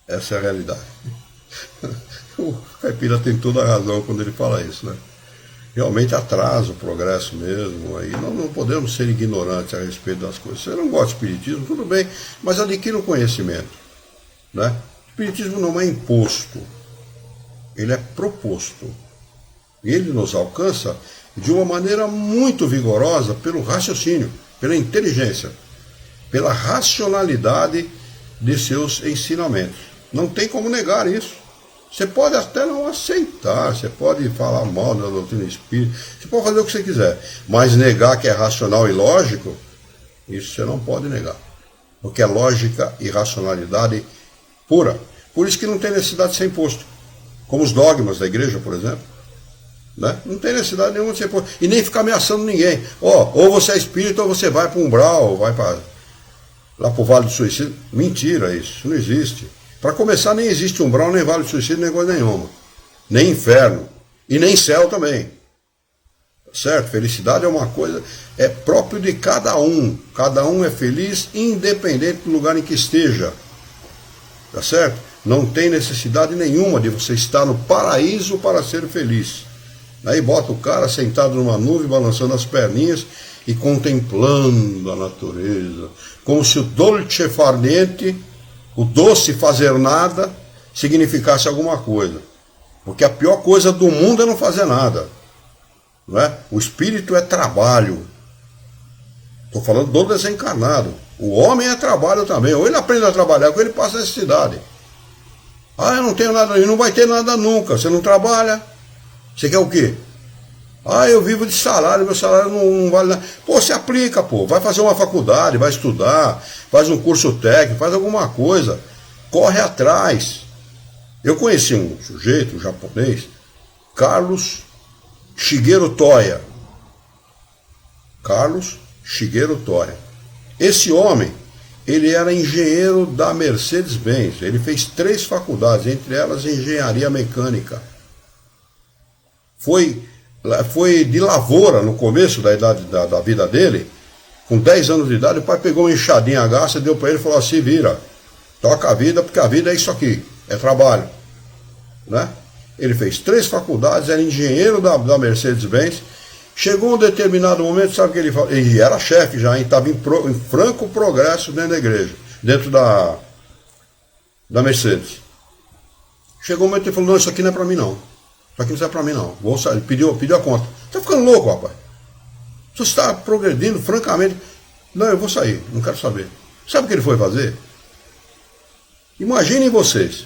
Speaker 1: Essa é a realidade. O caipira tem toda a razão quando ele fala isso, né? Realmente atrasa o progresso mesmo. Aí não podemos ser ignorantes a respeito das coisas. Se você não gosta de espiritismo, tudo bem, mas adquira um conhecimento. Né? O espiritismo não é imposto, ele é proposto. Ele nos alcança de uma maneira muito vigorosa pelo raciocínio, pela inteligência, pela racionalidade de seus ensinamentos. Não tem como negar isso. Você pode até não aceitar, você pode falar mal da doutrina espírita, você pode fazer o que você quiser, mas negar que é racional e lógico, isso você não pode negar, porque é lógica e racionalidade pura. Por isso que não tem necessidade de ser imposto, como os dogmas da igreja, por exemplo. Né? Não tem necessidade nenhuma de ser imposto, e nem ficar ameaçando ninguém. Ou você é espírita ou você vai para um umbral, ou vai lá para o Vale do Suicídio. Mentira isso não existe. Para começar, nem existe umbral, nem vale de suicídio, nem coisa nenhuma. Nem inferno. E nem céu também. Certo? Felicidade é uma coisa, é próprio de cada um. Cada um é feliz, independente do lugar em que esteja. Tá certo? Não tem necessidade nenhuma de você estar no paraíso para ser feliz. Aí bota o cara sentado numa nuvem, balançando as perninhas e contemplando a natureza. Como se o dolce far niente, o doce fazer nada, significasse alguma coisa. Porque a pior coisa do mundo é não fazer nada. Não é? O espírito é trabalho. Estou falando do desencarnado. O homem é trabalho também. Ou ele aprende a trabalhar, ou ele passa necessidade. Eu não tenho nada, e não vai ter nada nunca. Você não trabalha. Você quer o quê? Eu vivo de salário, meu salário não vale nada. Pô, se aplica, pô. Vai fazer uma faculdade, vai estudar, faz um curso técnico, faz alguma coisa. Corre atrás. Eu conheci um sujeito, um japonês, Carlos Shigeru Toya. Carlos Shigeru Toya. Esse homem, ele era engenheiro da Mercedes-Benz. Ele fez 3 faculdades, entre elas engenharia mecânica. Foi de lavoura no começo da idade da vida dele, com 10 anos de idade. O pai pegou uma enxadinha a garça, deu para ele e falou assim: vira, toca a vida, porque a vida é isso aqui, é trabalho. Né? Ele fez 3 faculdades, era engenheiro da Mercedes-Benz. Chegou um determinado momento, sabe o que ele falou? Ele era chefe já, estava em franco progresso dentro da igreja, dentro da Mercedes. Chegou um momento que ele falou: não, isso aqui não é para mim não. Isso aqui não serve para mim não. Vou sair. Pediu a conta. Está ficando louco, rapaz. Você está progredindo, francamente. Não, eu vou sair, não quero saber. Sabe o que ele foi fazer? Imaginem vocês.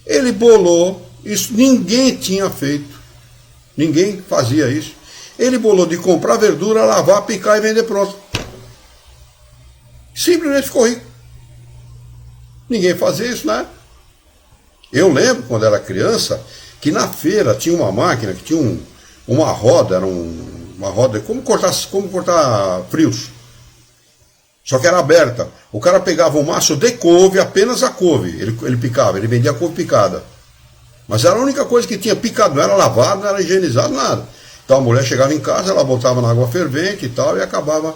Speaker 1: Ele bolou, isso ninguém tinha feito. Ninguém fazia isso. Ele bolou de comprar verdura, lavar, picar e vender pronto. Simplesmente ficou rico. Ninguém fazia isso, né? Eu lembro, quando era criança, que na feira tinha uma máquina que tinha uma roda, era uma roda, como cortar frios. Só que era aberta. O cara pegava um maço de couve, apenas a couve. Ele picava, ele vendia a couve picada. Mas era a única coisa que tinha picado, não era lavado, não era higienizado, nada. Então a mulher chegava em casa, ela botava na água fervente e tal, e acabava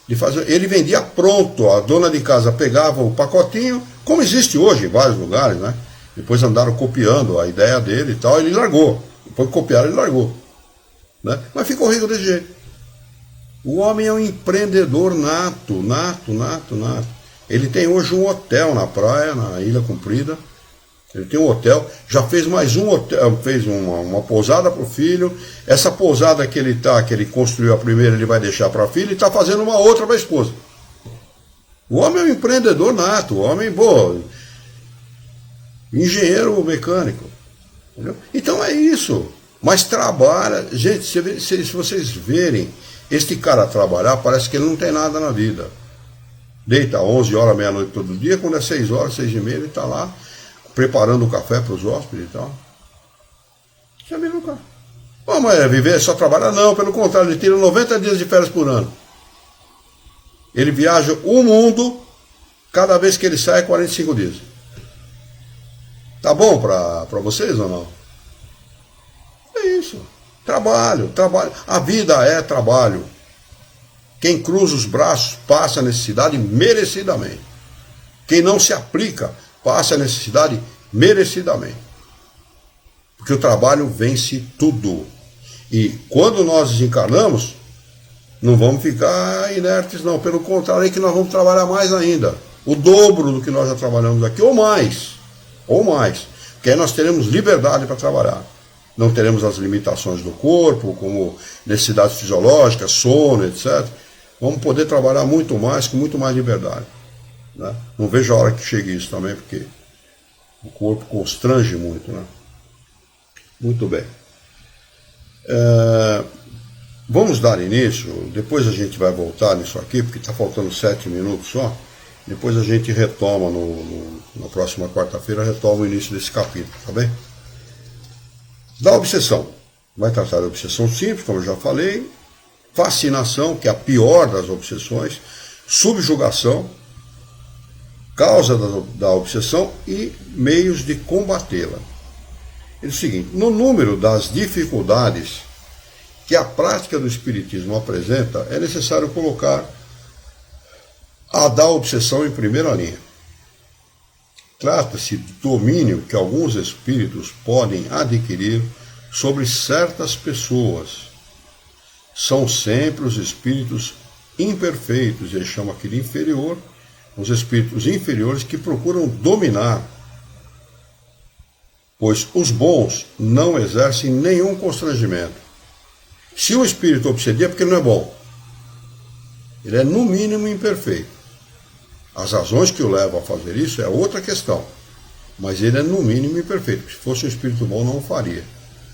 Speaker 1: de fazer. Ele vendia pronto, a dona de casa pegava o pacotinho, como existe hoje em vários lugares, né? Depois andaram copiando a ideia dele e tal, ele largou. Depois que copiaram, ele largou. Né? Mas ficou rico desse jeito. O homem é um empreendedor nato. Ele tem hoje um hotel na praia, na Ilha Comprida. Ele tem um hotel, já fez mais um hotel, fez uma pousada para o filho. Essa pousada que ele construiu a primeira, ele vai deixar para a filha e está fazendo uma outra para a esposa. O homem é um empreendedor nato, o homem, engenheiro mecânico. Entendeu? Então é isso. Mas trabalha, gente, se vocês verem este cara trabalhar, parece que ele não tem nada na vida. Deita 11 horas, meia-noite todo dia, quando é 6 horas, 6h30, ele está lá, preparando o café para os hóspedes e tal. Isso é mesmo, cara. Bom, mas é viver só trabalhar? Não, pelo contrário, ele tira 90 dias de férias por ano. Ele viaja o mundo, cada vez que ele sai é 45 dias. Tá bom para vocês ou não? É isso. Trabalho. A vida é trabalho. Quem cruza os braços passa a necessidade merecidamente. Quem não se aplica passa a necessidade merecidamente. Porque o trabalho vence tudo. E quando nós desencarnamos, não vamos ficar inertes, não. Pelo contrário, é que nós vamos trabalhar mais ainda. O dobro do que nós já trabalhamos aqui, ou mais. Porque aí nós teremos liberdade para trabalhar. Não teremos as limitações do corpo, como necessidades fisiológicas, sono, etc. Vamos poder trabalhar muito mais, com muito mais liberdade. Né? Não vejo a hora que chegue isso também, porque o corpo constrange muito. Né? Muito bem. Vamos dar início, depois a gente vai voltar nisso aqui, porque está faltando 7 minutos só. Depois a gente retoma, na próxima quarta-feira, retoma o início desse capítulo, tá bem? Da obsessão. Vai tratar da obsessão simples, como eu já falei. Fascinação, que é a pior das obsessões. Subjugação, causa da obsessão e meios de combatê-la. É o seguinte, no número das dificuldades que a prática do espiritismo apresenta, é necessário colocar a da obsessão em primeira linha. Trata-se do domínio que alguns espíritos podem adquirir sobre certas pessoas. São sempre os espíritos imperfeitos, ele chama aqui de inferior, os espíritos inferiores que procuram dominar, pois os bons não exercem nenhum constrangimento. Se o espírito obsedia, é porque ele não é bom. Ele é no mínimo imperfeito. As razões que o levam a fazer isso é outra questão. Mas ele é no mínimo imperfeito. Se fosse um espírito bom, não o faria.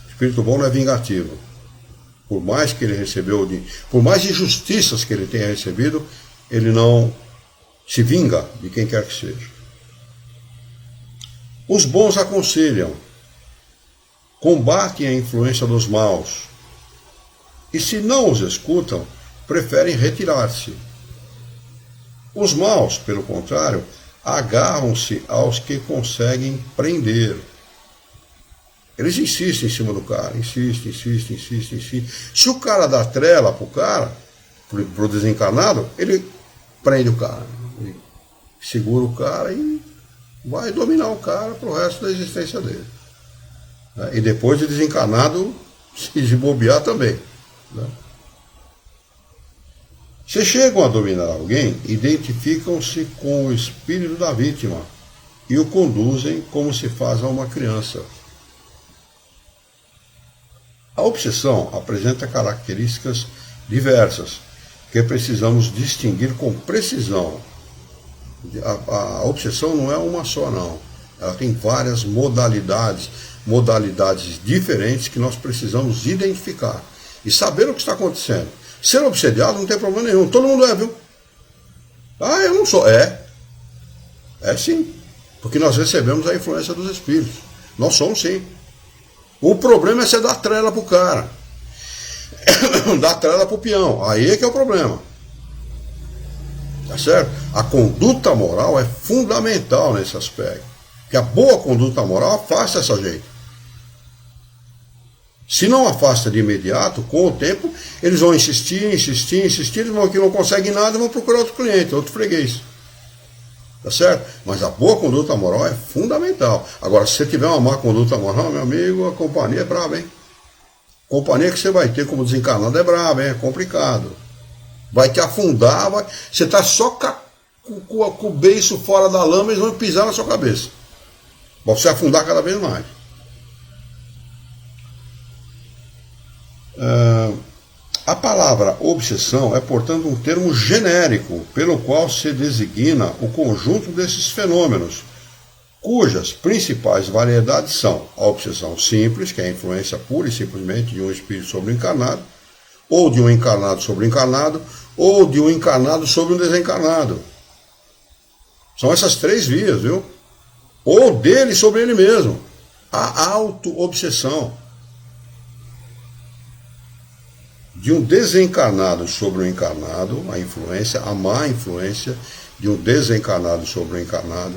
Speaker 1: O espírito bom não é vingativo. Por mais que ele recebeu, por mais injustiças que ele tenha recebido, ele não se vinga de quem quer que seja. Os bons aconselham, combatem a influência dos maus. E se não os escutam, preferem retirar-se. Os maus, pelo contrário, agarram-se aos que conseguem prender. Eles insistem em cima do cara, insistem. Se o cara dá trela pro desencarnado, ele prende o cara. Ele segura o cara e vai dominar o cara pro resto da existência dele. E depois de desencarnado, se bobear também. Se chegam a dominar alguém, identificam-se com o espírito da vítima e o conduzem como se faz a uma criança. A obsessão apresenta características diversas que precisamos distinguir com precisão. A obsessão não é uma só, não. Ela tem várias modalidades diferentes que nós precisamos identificar e saber o que está acontecendo. Ser obsediado não tem problema nenhum, todo mundo é, viu? Ah, eu não sou. É sim, porque nós recebemos a influência dos espíritos. Nós somos sim. O problema é você dar trela pro cara, dar trela pro peão, aí é que é o problema. Tá certo? A conduta moral é fundamental nesse aspecto. Porque a boa conduta moral afasta essa gente. Se não afasta de imediato, com o tempo, eles vão insistir, eles vão que não conseguem nada, vão procurar outro cliente, outro freguês. Tá certo? Mas a boa conduta moral é fundamental. Agora, se você tiver uma má conduta moral, meu amigo, a companhia é braba, hein? A companhia que você vai ter como desencarnado é braba, hein? É complicado. Vai te afundar, você está só com o beiço fora da lama e eles vão pisar na sua cabeça. Vai você afundar cada vez mais. A palavra obsessão é, portanto, um termo genérico pelo qual se designa o conjunto desses fenômenos, cujas principais variedades são a obsessão simples, que é a influência pura e simplesmente de um espírito sobre o encarnado, ou de um encarnado sobre o encarnado, ou de um encarnado sobre um desencarnado. São essas três vias, viu? Ou dele sobre ele mesmo. A auto-obsessão. De um desencarnado sobre o encarnado, a influência, a má influência de um desencarnado sobre o encarnado,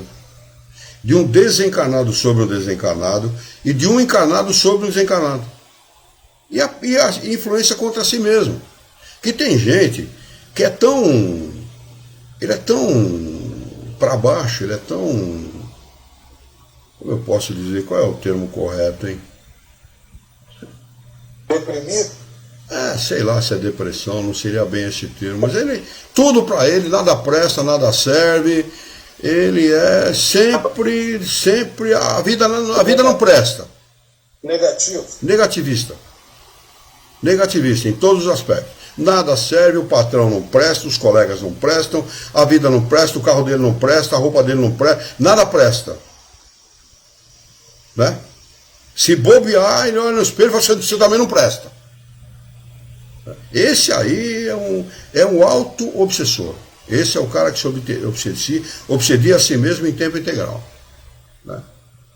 Speaker 1: de um desencarnado sobre o desencarnado e de um encarnado sobre o desencarnado. E a influência contra si mesmo. Que tem gente que é tão... ele é tão para baixo, ele é tão... como eu posso dizer? Qual é o termo correto, hein?
Speaker 2: Deprimido?
Speaker 1: Sei lá se é depressão, não seria bem esse termo, mas ele, tudo para ele, nada presta, nada serve, ele é sempre, a vida não presta.
Speaker 2: Negativo.
Speaker 1: Negativista em todos os aspectos. Nada serve, o patrão não presta, os colegas não prestam, a vida não presta, o carro dele não presta, a roupa dele não presta, nada presta. Né? Se bobear, ele olha no espelho e fala, você também não presta. Esse aí é um auto-obsessor. Esse é o cara que se obsedia a si mesmo em tempo integral. Né?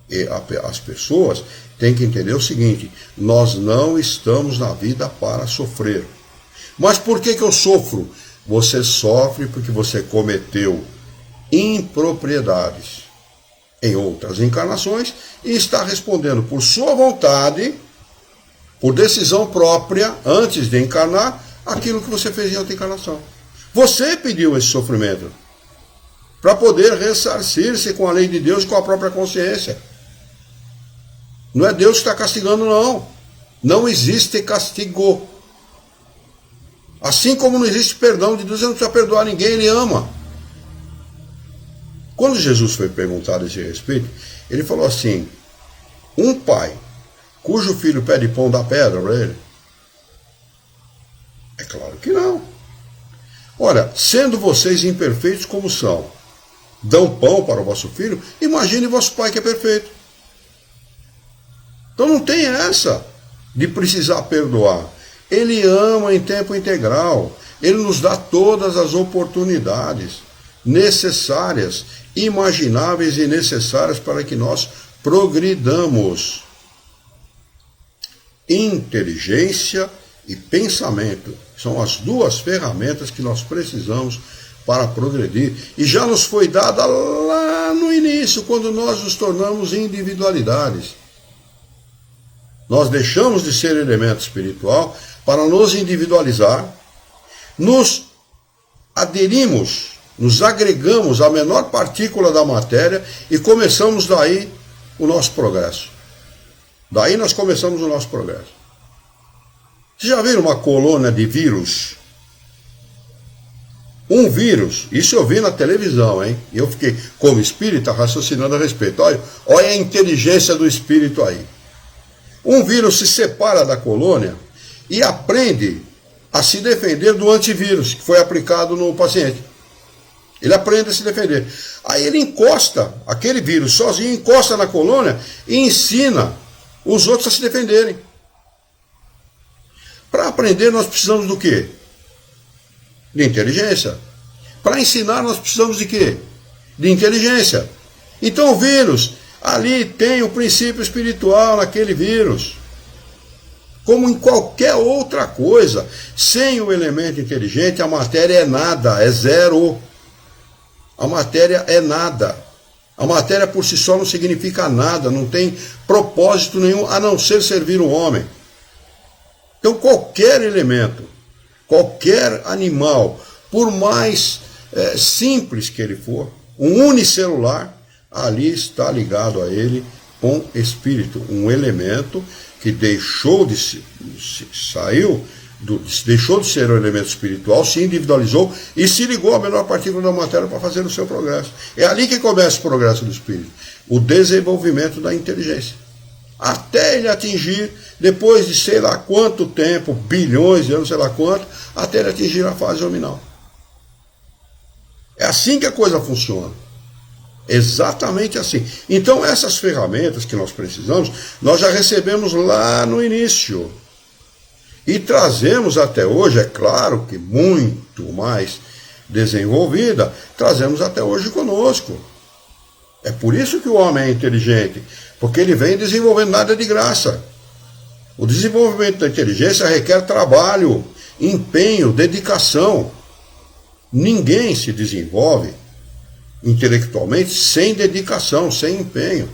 Speaker 1: E as pessoas têm que entender o seguinte: nós não estamos na vida para sofrer. Mas por que eu sofro? Você sofre porque você cometeu impropriedades em outras encarnações e está respondendo por sua vontade, por decisão própria, antes de encarnar, aquilo que você fez em outra encarnação. Você pediu esse sofrimento para poder ressarcir-se com a lei de Deus e com a própria consciência. Não é Deus que está castigando, não. Não existe castigo. Assim como não existe perdão de Deus, ele não precisa perdoar ninguém, ele ama. Quando Jesus foi perguntado a esse respeito, ele falou assim: um pai cujo filho pede pão dá pedra para ele? É claro que não. Ora, sendo vocês imperfeitos como são, dão pão para o vosso filho, imagine vosso pai que é perfeito. Então não tem essa de precisar perdoar. Ele ama em tempo integral. Ele nos dá todas as oportunidades necessárias, imagináveis e necessárias para que nós progridamos. Inteligência e pensamento são as duas ferramentas que nós precisamos para progredir. E já nos foi dada lá no início, quando nós nos tornamos individualidades. Nós deixamos de ser elemento espiritual para nos individualizar, nos aderimos, nos agregamos à menor partícula da matéria e começamos daí o nosso progresso. Daí nós começamos o nosso progresso. Vocês já viram uma colônia de vírus? Um vírus, isso eu vi na televisão, hein? E eu fiquei, como espírita, raciocinando a respeito. Olha a inteligência do espírito aí. Um vírus se separa da colônia e aprende a se defender do antivírus que foi aplicado no paciente. Ele aprende a se defender. Aí ele encosta, aquele vírus sozinho, encosta na colônia e ensina os outros a se defenderem. Para aprender nós precisamos do quê? De inteligência. Para ensinar nós precisamos de quê? De inteligência. Então o vírus, ali tem o princípio espiritual naquele vírus. Como em qualquer outra coisa, sem o elemento inteligente, a matéria é nada, é zero. A matéria é nada. A matéria por si só não significa nada, não tem propósito nenhum, a não ser servir o homem. Então qualquer elemento, qualquer animal, por mais simples que ele for, um unicelular, ali está ligado a ele um espírito, um elemento que deixou de ser um elemento espiritual, se individualizou e se ligou à menor partícula da matéria para fazer o seu progresso. É ali que começa o progresso do espírito, o desenvolvimento da inteligência. Até ele atingir, depois de sei lá quanto tempo, bilhões de anos, sei lá quanto, até ele atingir a fase nominal. É assim que a coisa funciona. Exatamente assim. Então essas ferramentas que nós precisamos, nós já recebemos lá no início. E trazemos até hoje, é claro que muito mais desenvolvida, trazemos até hoje conosco. É por isso que o homem é inteligente, porque ele vem desenvolvendo nada de graça. O desenvolvimento da inteligência requer trabalho, empenho, dedicação. Ninguém se desenvolve intelectualmente sem dedicação, sem empenho.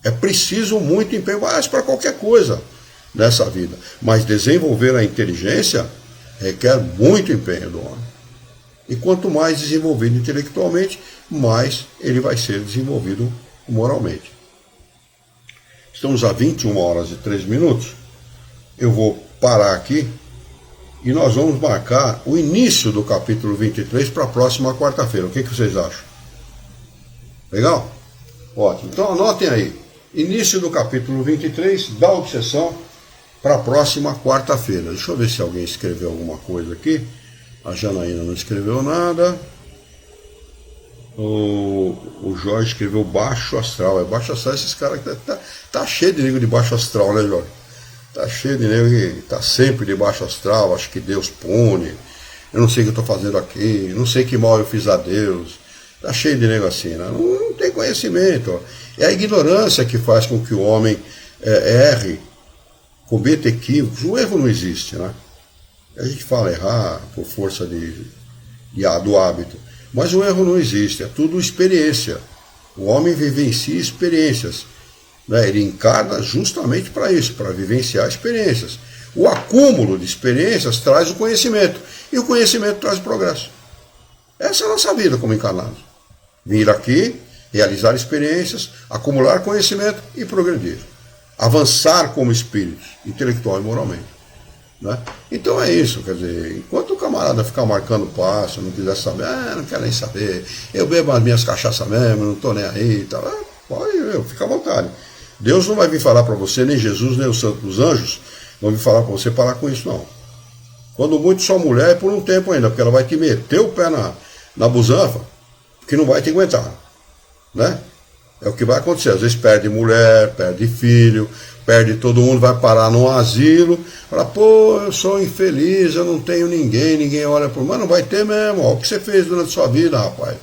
Speaker 1: É preciso muito empenho, mas para qualquer coisa nessa vida. Mas desenvolver a inteligência requer muito empenho do homem. E quanto mais desenvolvido intelectualmente, mais ele vai ser desenvolvido moralmente. Estamos a 21 horas e 3 minutos. Eu vou parar aqui e nós vamos marcar o início do capítulo 23 para a próxima quarta-feira. O que vocês acham? Legal? Ótimo. Então anotem aí. Início do capítulo 23 da obsessão para a próxima quarta-feira. Deixa eu ver se alguém escreveu alguma coisa aqui. A Janaína não escreveu nada. O Jorge escreveu baixo astral. É baixo astral, esses caras que tá cheio de nego de baixo astral, né, Jorge? Tá cheio de nego que tá sempre de baixo astral, acho que Deus pune. Eu não sei o que eu tô fazendo aqui, não sei que mal eu fiz a Deus. Tá cheio de nego assim, né? Não tem conhecimento. É a ignorância que faz com que o homem erre, cometa equívocos. O erro não existe, né? A gente fala errar por força do hábito. Mas o erro não existe, é tudo experiência. O homem vivencia experiências. Né? Ele encarna justamente para isso, para vivenciar experiências. O acúmulo de experiências traz o conhecimento. E o conhecimento traz o progresso. Essa é a nossa vida como encarnados. Vir aqui, realizar experiências, acumular conhecimento e progredir. Avançar como espíritos, intelectual e moralmente. Né? Então é isso, quer dizer, enquanto o camarada ficar marcando passo, não quiser saber, não quero nem saber, eu bebo as minhas cachaças mesmo, não estou nem aí, tá, pode, fica à vontade. Deus não vai vir falar para você, nem Jesus, nem o Santo dos Anjos, não vai vir falar para você parar com isso, não. Quando muito sua mulher é por um tempo ainda, porque ela vai te meter o pé na busanfa, que não vai te aguentar, né? É o que vai acontecer, às vezes perde mulher, perde filho, perde todo mundo, vai parar num asilo, fala, pô, eu sou infeliz, eu não tenho ninguém olha por mim, mas não vai ter mesmo, olha o que você fez durante a sua vida, rapaz.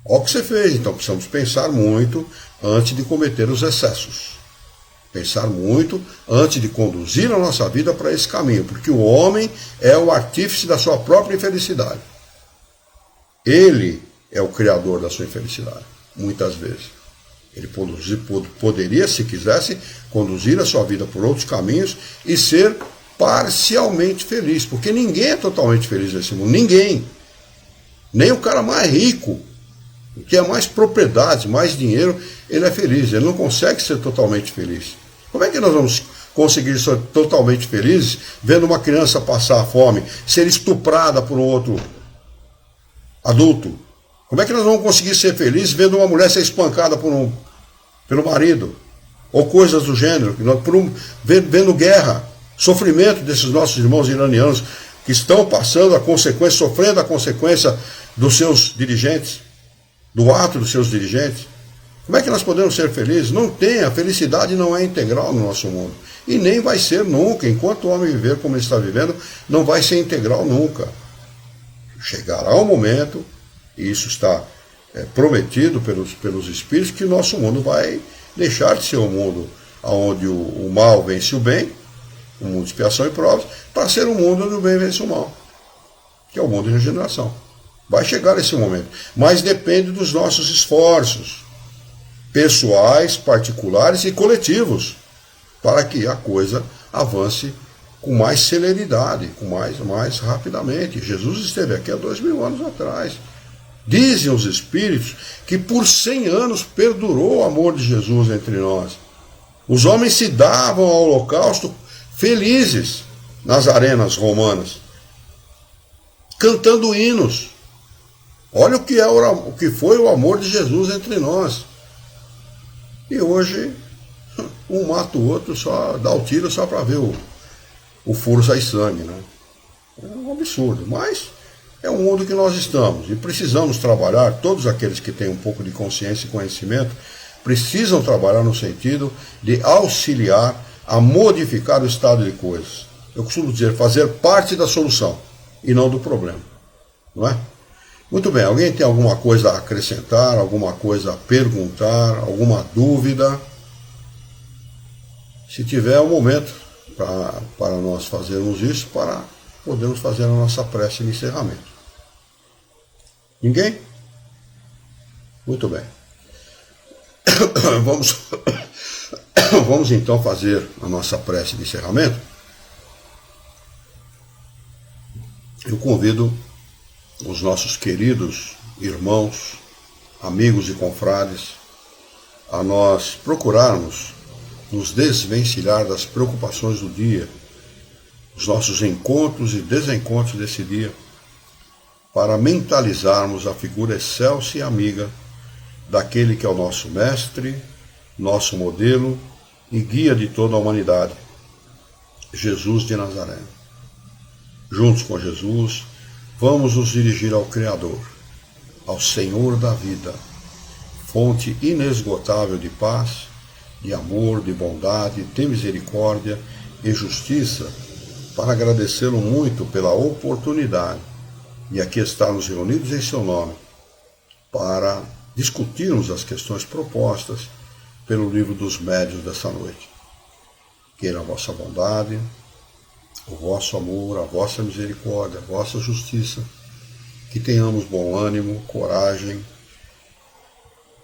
Speaker 1: Olha o que você fez, então precisamos pensar muito antes de cometer os excessos. Pensar muito antes de conduzir a nossa vida para esse caminho, porque o homem é o artífice da sua própria infelicidade. Ele é o criador da sua infelicidade, muitas vezes. Ele poderia, se quisesse, conduzir a sua vida por outros caminhos e ser parcialmente feliz, porque ninguém é totalmente feliz nesse mundo, ninguém. Nem o cara mais rico, que é mais propriedades, mais dinheiro, ele é feliz, ele não consegue ser totalmente feliz. Como é que nós vamos conseguir ser totalmente felizes vendo uma criança passar fome, ser estuprada por um outro adulto? Como é que nós vamos conseguir ser felizes vendo uma mulher ser espancada pelo marido? Ou coisas do gênero, vendo guerra, sofrimento desses nossos irmãos iranianos que estão passando a consequência, sofrendo a consequência dos seus dirigentes, do ato dos seus dirigentes. Como é que nós podemos ser felizes? Não tem, a felicidade não é integral no nosso mundo. E nem vai ser nunca. Enquanto o homem viver como ele está vivendo, não vai ser integral nunca. Chegará um momento, e isso está prometido pelos Espíritos, que o nosso mundo vai deixar de ser um mundo onde o mal vence o bem, um mundo de expiação e provas, para ser um mundo onde o bem vence o mal, que é o mundo de regeneração. Vai chegar esse momento, mas depende dos nossos esforços pessoais, particulares e coletivos, para que a coisa avance com mais celeridade, com mais rapidamente. Jesus esteve aqui há 2000 anos atrás. Dizem os Espíritos que por 100 anos perdurou o amor de Jesus entre nós. Os homens se davam ao holocausto felizes nas arenas romanas, cantando hinos. Olha o que foi o amor de Jesus entre nós. E hoje, um mata o outro, só dá o tiro só para ver o furo sair sangue, né? É um absurdo, mas é o mundo que nós estamos e precisamos trabalhar. Todos aqueles que têm um pouco de consciência e conhecimento precisam trabalhar no sentido de auxiliar a modificar o estado de coisas. Eu costumo dizer, fazer parte da solução e não do problema, não é? Muito bem, alguém tem alguma coisa a acrescentar, alguma coisa a perguntar, alguma dúvida? Se tiver, é o momento para nós fazermos isso, para podermos fazer a nossa prece de encerramento. Ninguém? Muito bem. Vamos então fazer a nossa prece de encerramento. Eu convido os nossos queridos irmãos, amigos e confrades a nós procurarmos nos desvencilhar das preocupações do dia, os nossos encontros e desencontros desse dia, para mentalizarmos a figura excelsa e amiga daquele que é o nosso mestre, nosso modelo e guia de toda a humanidade, Jesus de Nazaré. Juntos com Jesus, vamos nos dirigir ao Criador, ao Senhor da vida, fonte inesgotável de paz, de amor, de bondade, de misericórdia e justiça, para agradecê-lo muito pela oportunidade de aqui estarmos reunidos em seu nome, para discutirmos as questões propostas pelo livro dos médiuns dessa noite. Queira a vossa bondade, o vosso amor, a vossa misericórdia, a vossa justiça, que tenhamos bom ânimo, coragem,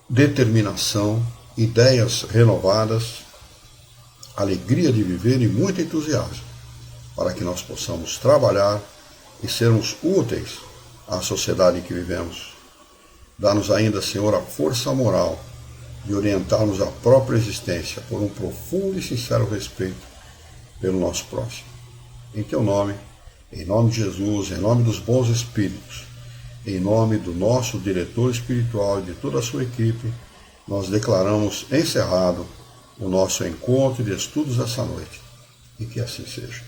Speaker 1: determinação, ideias renovadas, alegria de viver e muito entusiasmo, para que nós possamos trabalhar e sermos úteis à sociedade em que vivemos. Dá-nos ainda, Senhor, a força moral de orientarmos a própria existência por um profundo e sincero respeito pelo nosso próximo. Em teu nome, em nome de Jesus, em nome dos bons espíritos, em nome do nosso diretor espiritual e de toda a sua equipe, nós declaramos encerrado o nosso encontro de estudos dessa noite. E que assim seja.